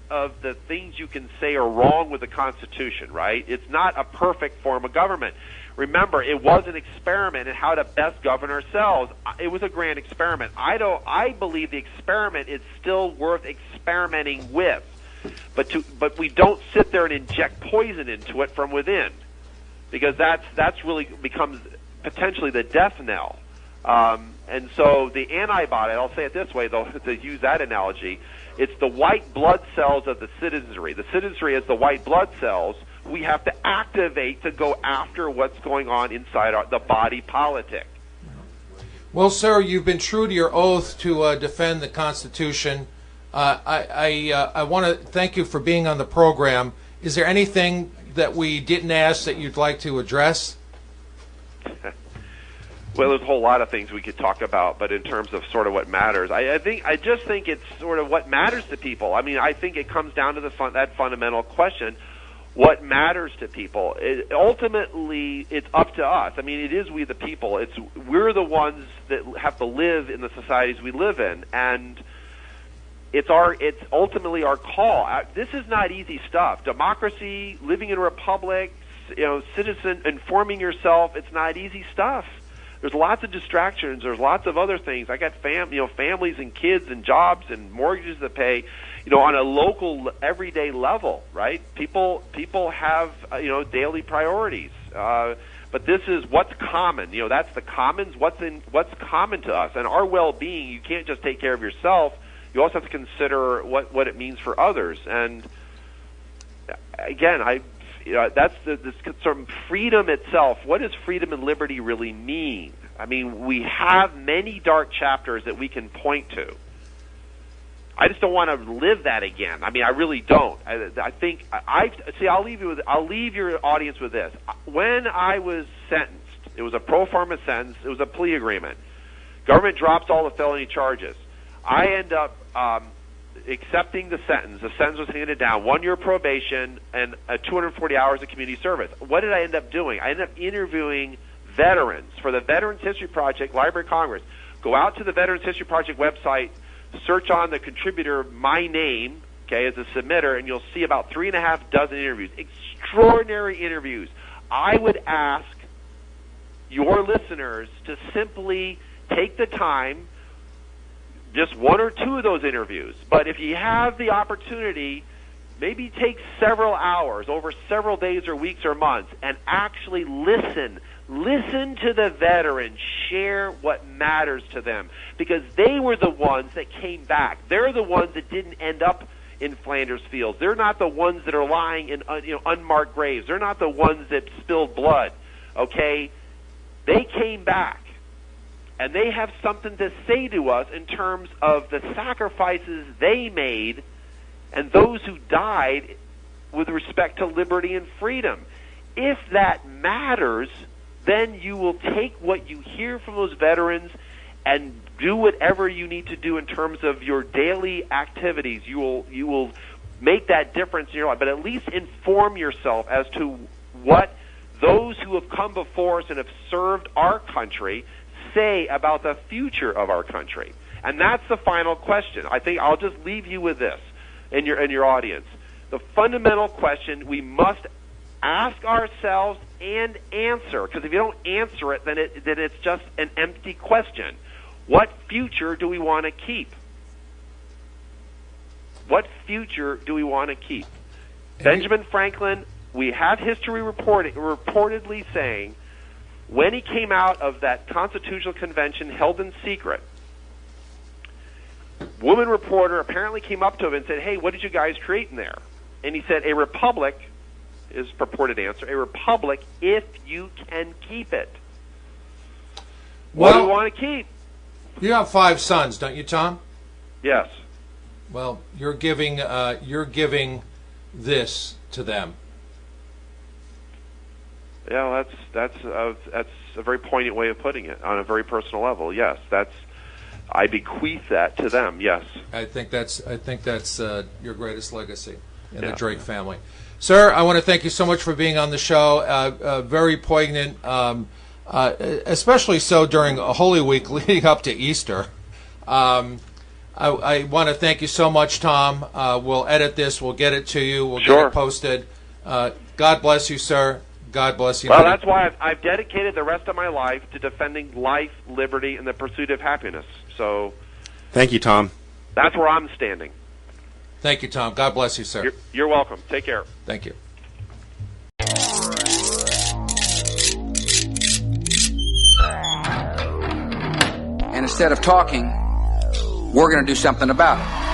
of the things you can say are wrong with the Constitution, right, it's not a perfect form of government. Remember, it was an experiment in how to best govern ourselves. It was a grand experiment. I believe the experiment is still worth experimenting with, but we don't sit there and inject poison into it from within, because that's really becomes potentially the death knell. And so the antibody, I'll say it this way, though, to use that analogy, it's the white blood cells of the citizenry. The citizenry is the white blood cells we have to activate to go after what's going on inside the body politic. Well, sir, you've been true to your oath to defend the Constitution. I want to thank you for being on the program. Is there anything that we didn't ask that you'd like to address? Well, there's a whole lot of things we could talk about, but in terms of sort of what matters, I just think it's sort of what matters to people. I mean, I think it comes down to that fundamental question: what matters to people. Ultimately, it's up to us. I mean, it is we the people. We're the ones that have to live in the societies we live in, and it's ultimately our call. This is not easy stuff. Democracy, living in a republic, citizen, informing yourself, it's not easy stuff. There's lots of distractions. There's lots of other things. I got families and kids and jobs and mortgages to pay, on a local, everyday level, right? People have, daily priorities. But this is what's common. That's the commons. What's common to us, and our well-being. You can't just take care of yourself. You also have to consider what it means for others. And again, that's this sort of freedom itself. What does freedom and liberty really mean? I mean, we have many dark chapters that we can point to. I just don't want to live that again. I mean, I really don't. I think I'll leave your audience with this. When I was sentenced, it was a pro forma sentence. It was a plea agreement. Government drops all the felony charges. I end up accepting the sentence. The sentence was handed down: 1 year probation and 240 hours of community service. What did I end up doing? I ended up interviewing veterans for the Veterans History Project, Library of Congress. Go out to the Veterans History Project website, search on the contributor, my name, as a submitter, and you'll see about 3.5 dozen interviews. Extraordinary interviews. I would ask your listeners to simply take the time, just 1 or 2 of those interviews. But if you have the opportunity, maybe take several hours over several days or weeks or months and actually listen. Listen to the veterans, share what matters to them, because they were the ones that came back. They're the ones that didn't end up in Flanders Fields. They're not the ones that are lying in unmarked graves. They're not the ones that spilled blood, okay? They came back, and they have something to say to us in terms of the sacrifices they made and those who died with respect to liberty and freedom. If that matters, then you will take what you hear from those veterans and do whatever you need to do in terms of your daily activities. You will make that difference in your life, but at least inform yourself as to what those who have come before us and have served our country say about the future of our country. And that's the final question. I think I'll just leave you with this in your audience. The fundamental question we must ask ourselves and answer, because if you don't answer it, then it's just an empty question. What future do we want to keep? What future do we want to keep? Benjamin Franklin, we have history reportedly saying, when he came out of that Constitutional Convention held in secret, woman reporter apparently came up to him and said, "Hey, what did you guys create in there?" And he said, "A republic," his purported answer, "a republic if you can keep it." What do we want to keep? You have 5 sons, don't you, Tom? Yes. Well, you're giving this to them. Yeah, that's a very poignant way of putting it on a very personal level. Yes, I bequeath that to them. Yes. I think that's your greatest legacy in the Drake family. Sir, I want to thank you so much for being on the show. Very poignant, especially so during a Holy Week leading up to Easter. I want to thank you so much, Tom. We'll edit this. We'll get it to you. We'll get it posted. God bless you, sir. God bless you. Well, that's why I've dedicated the rest of my life to defending life, liberty, and the pursuit of happiness. So, thank you, Tom. That's where I'm standing. Thank you, Tom. God bless you, sir. You're welcome. Take care. Thank you. And instead of talking, we're going to do something about it.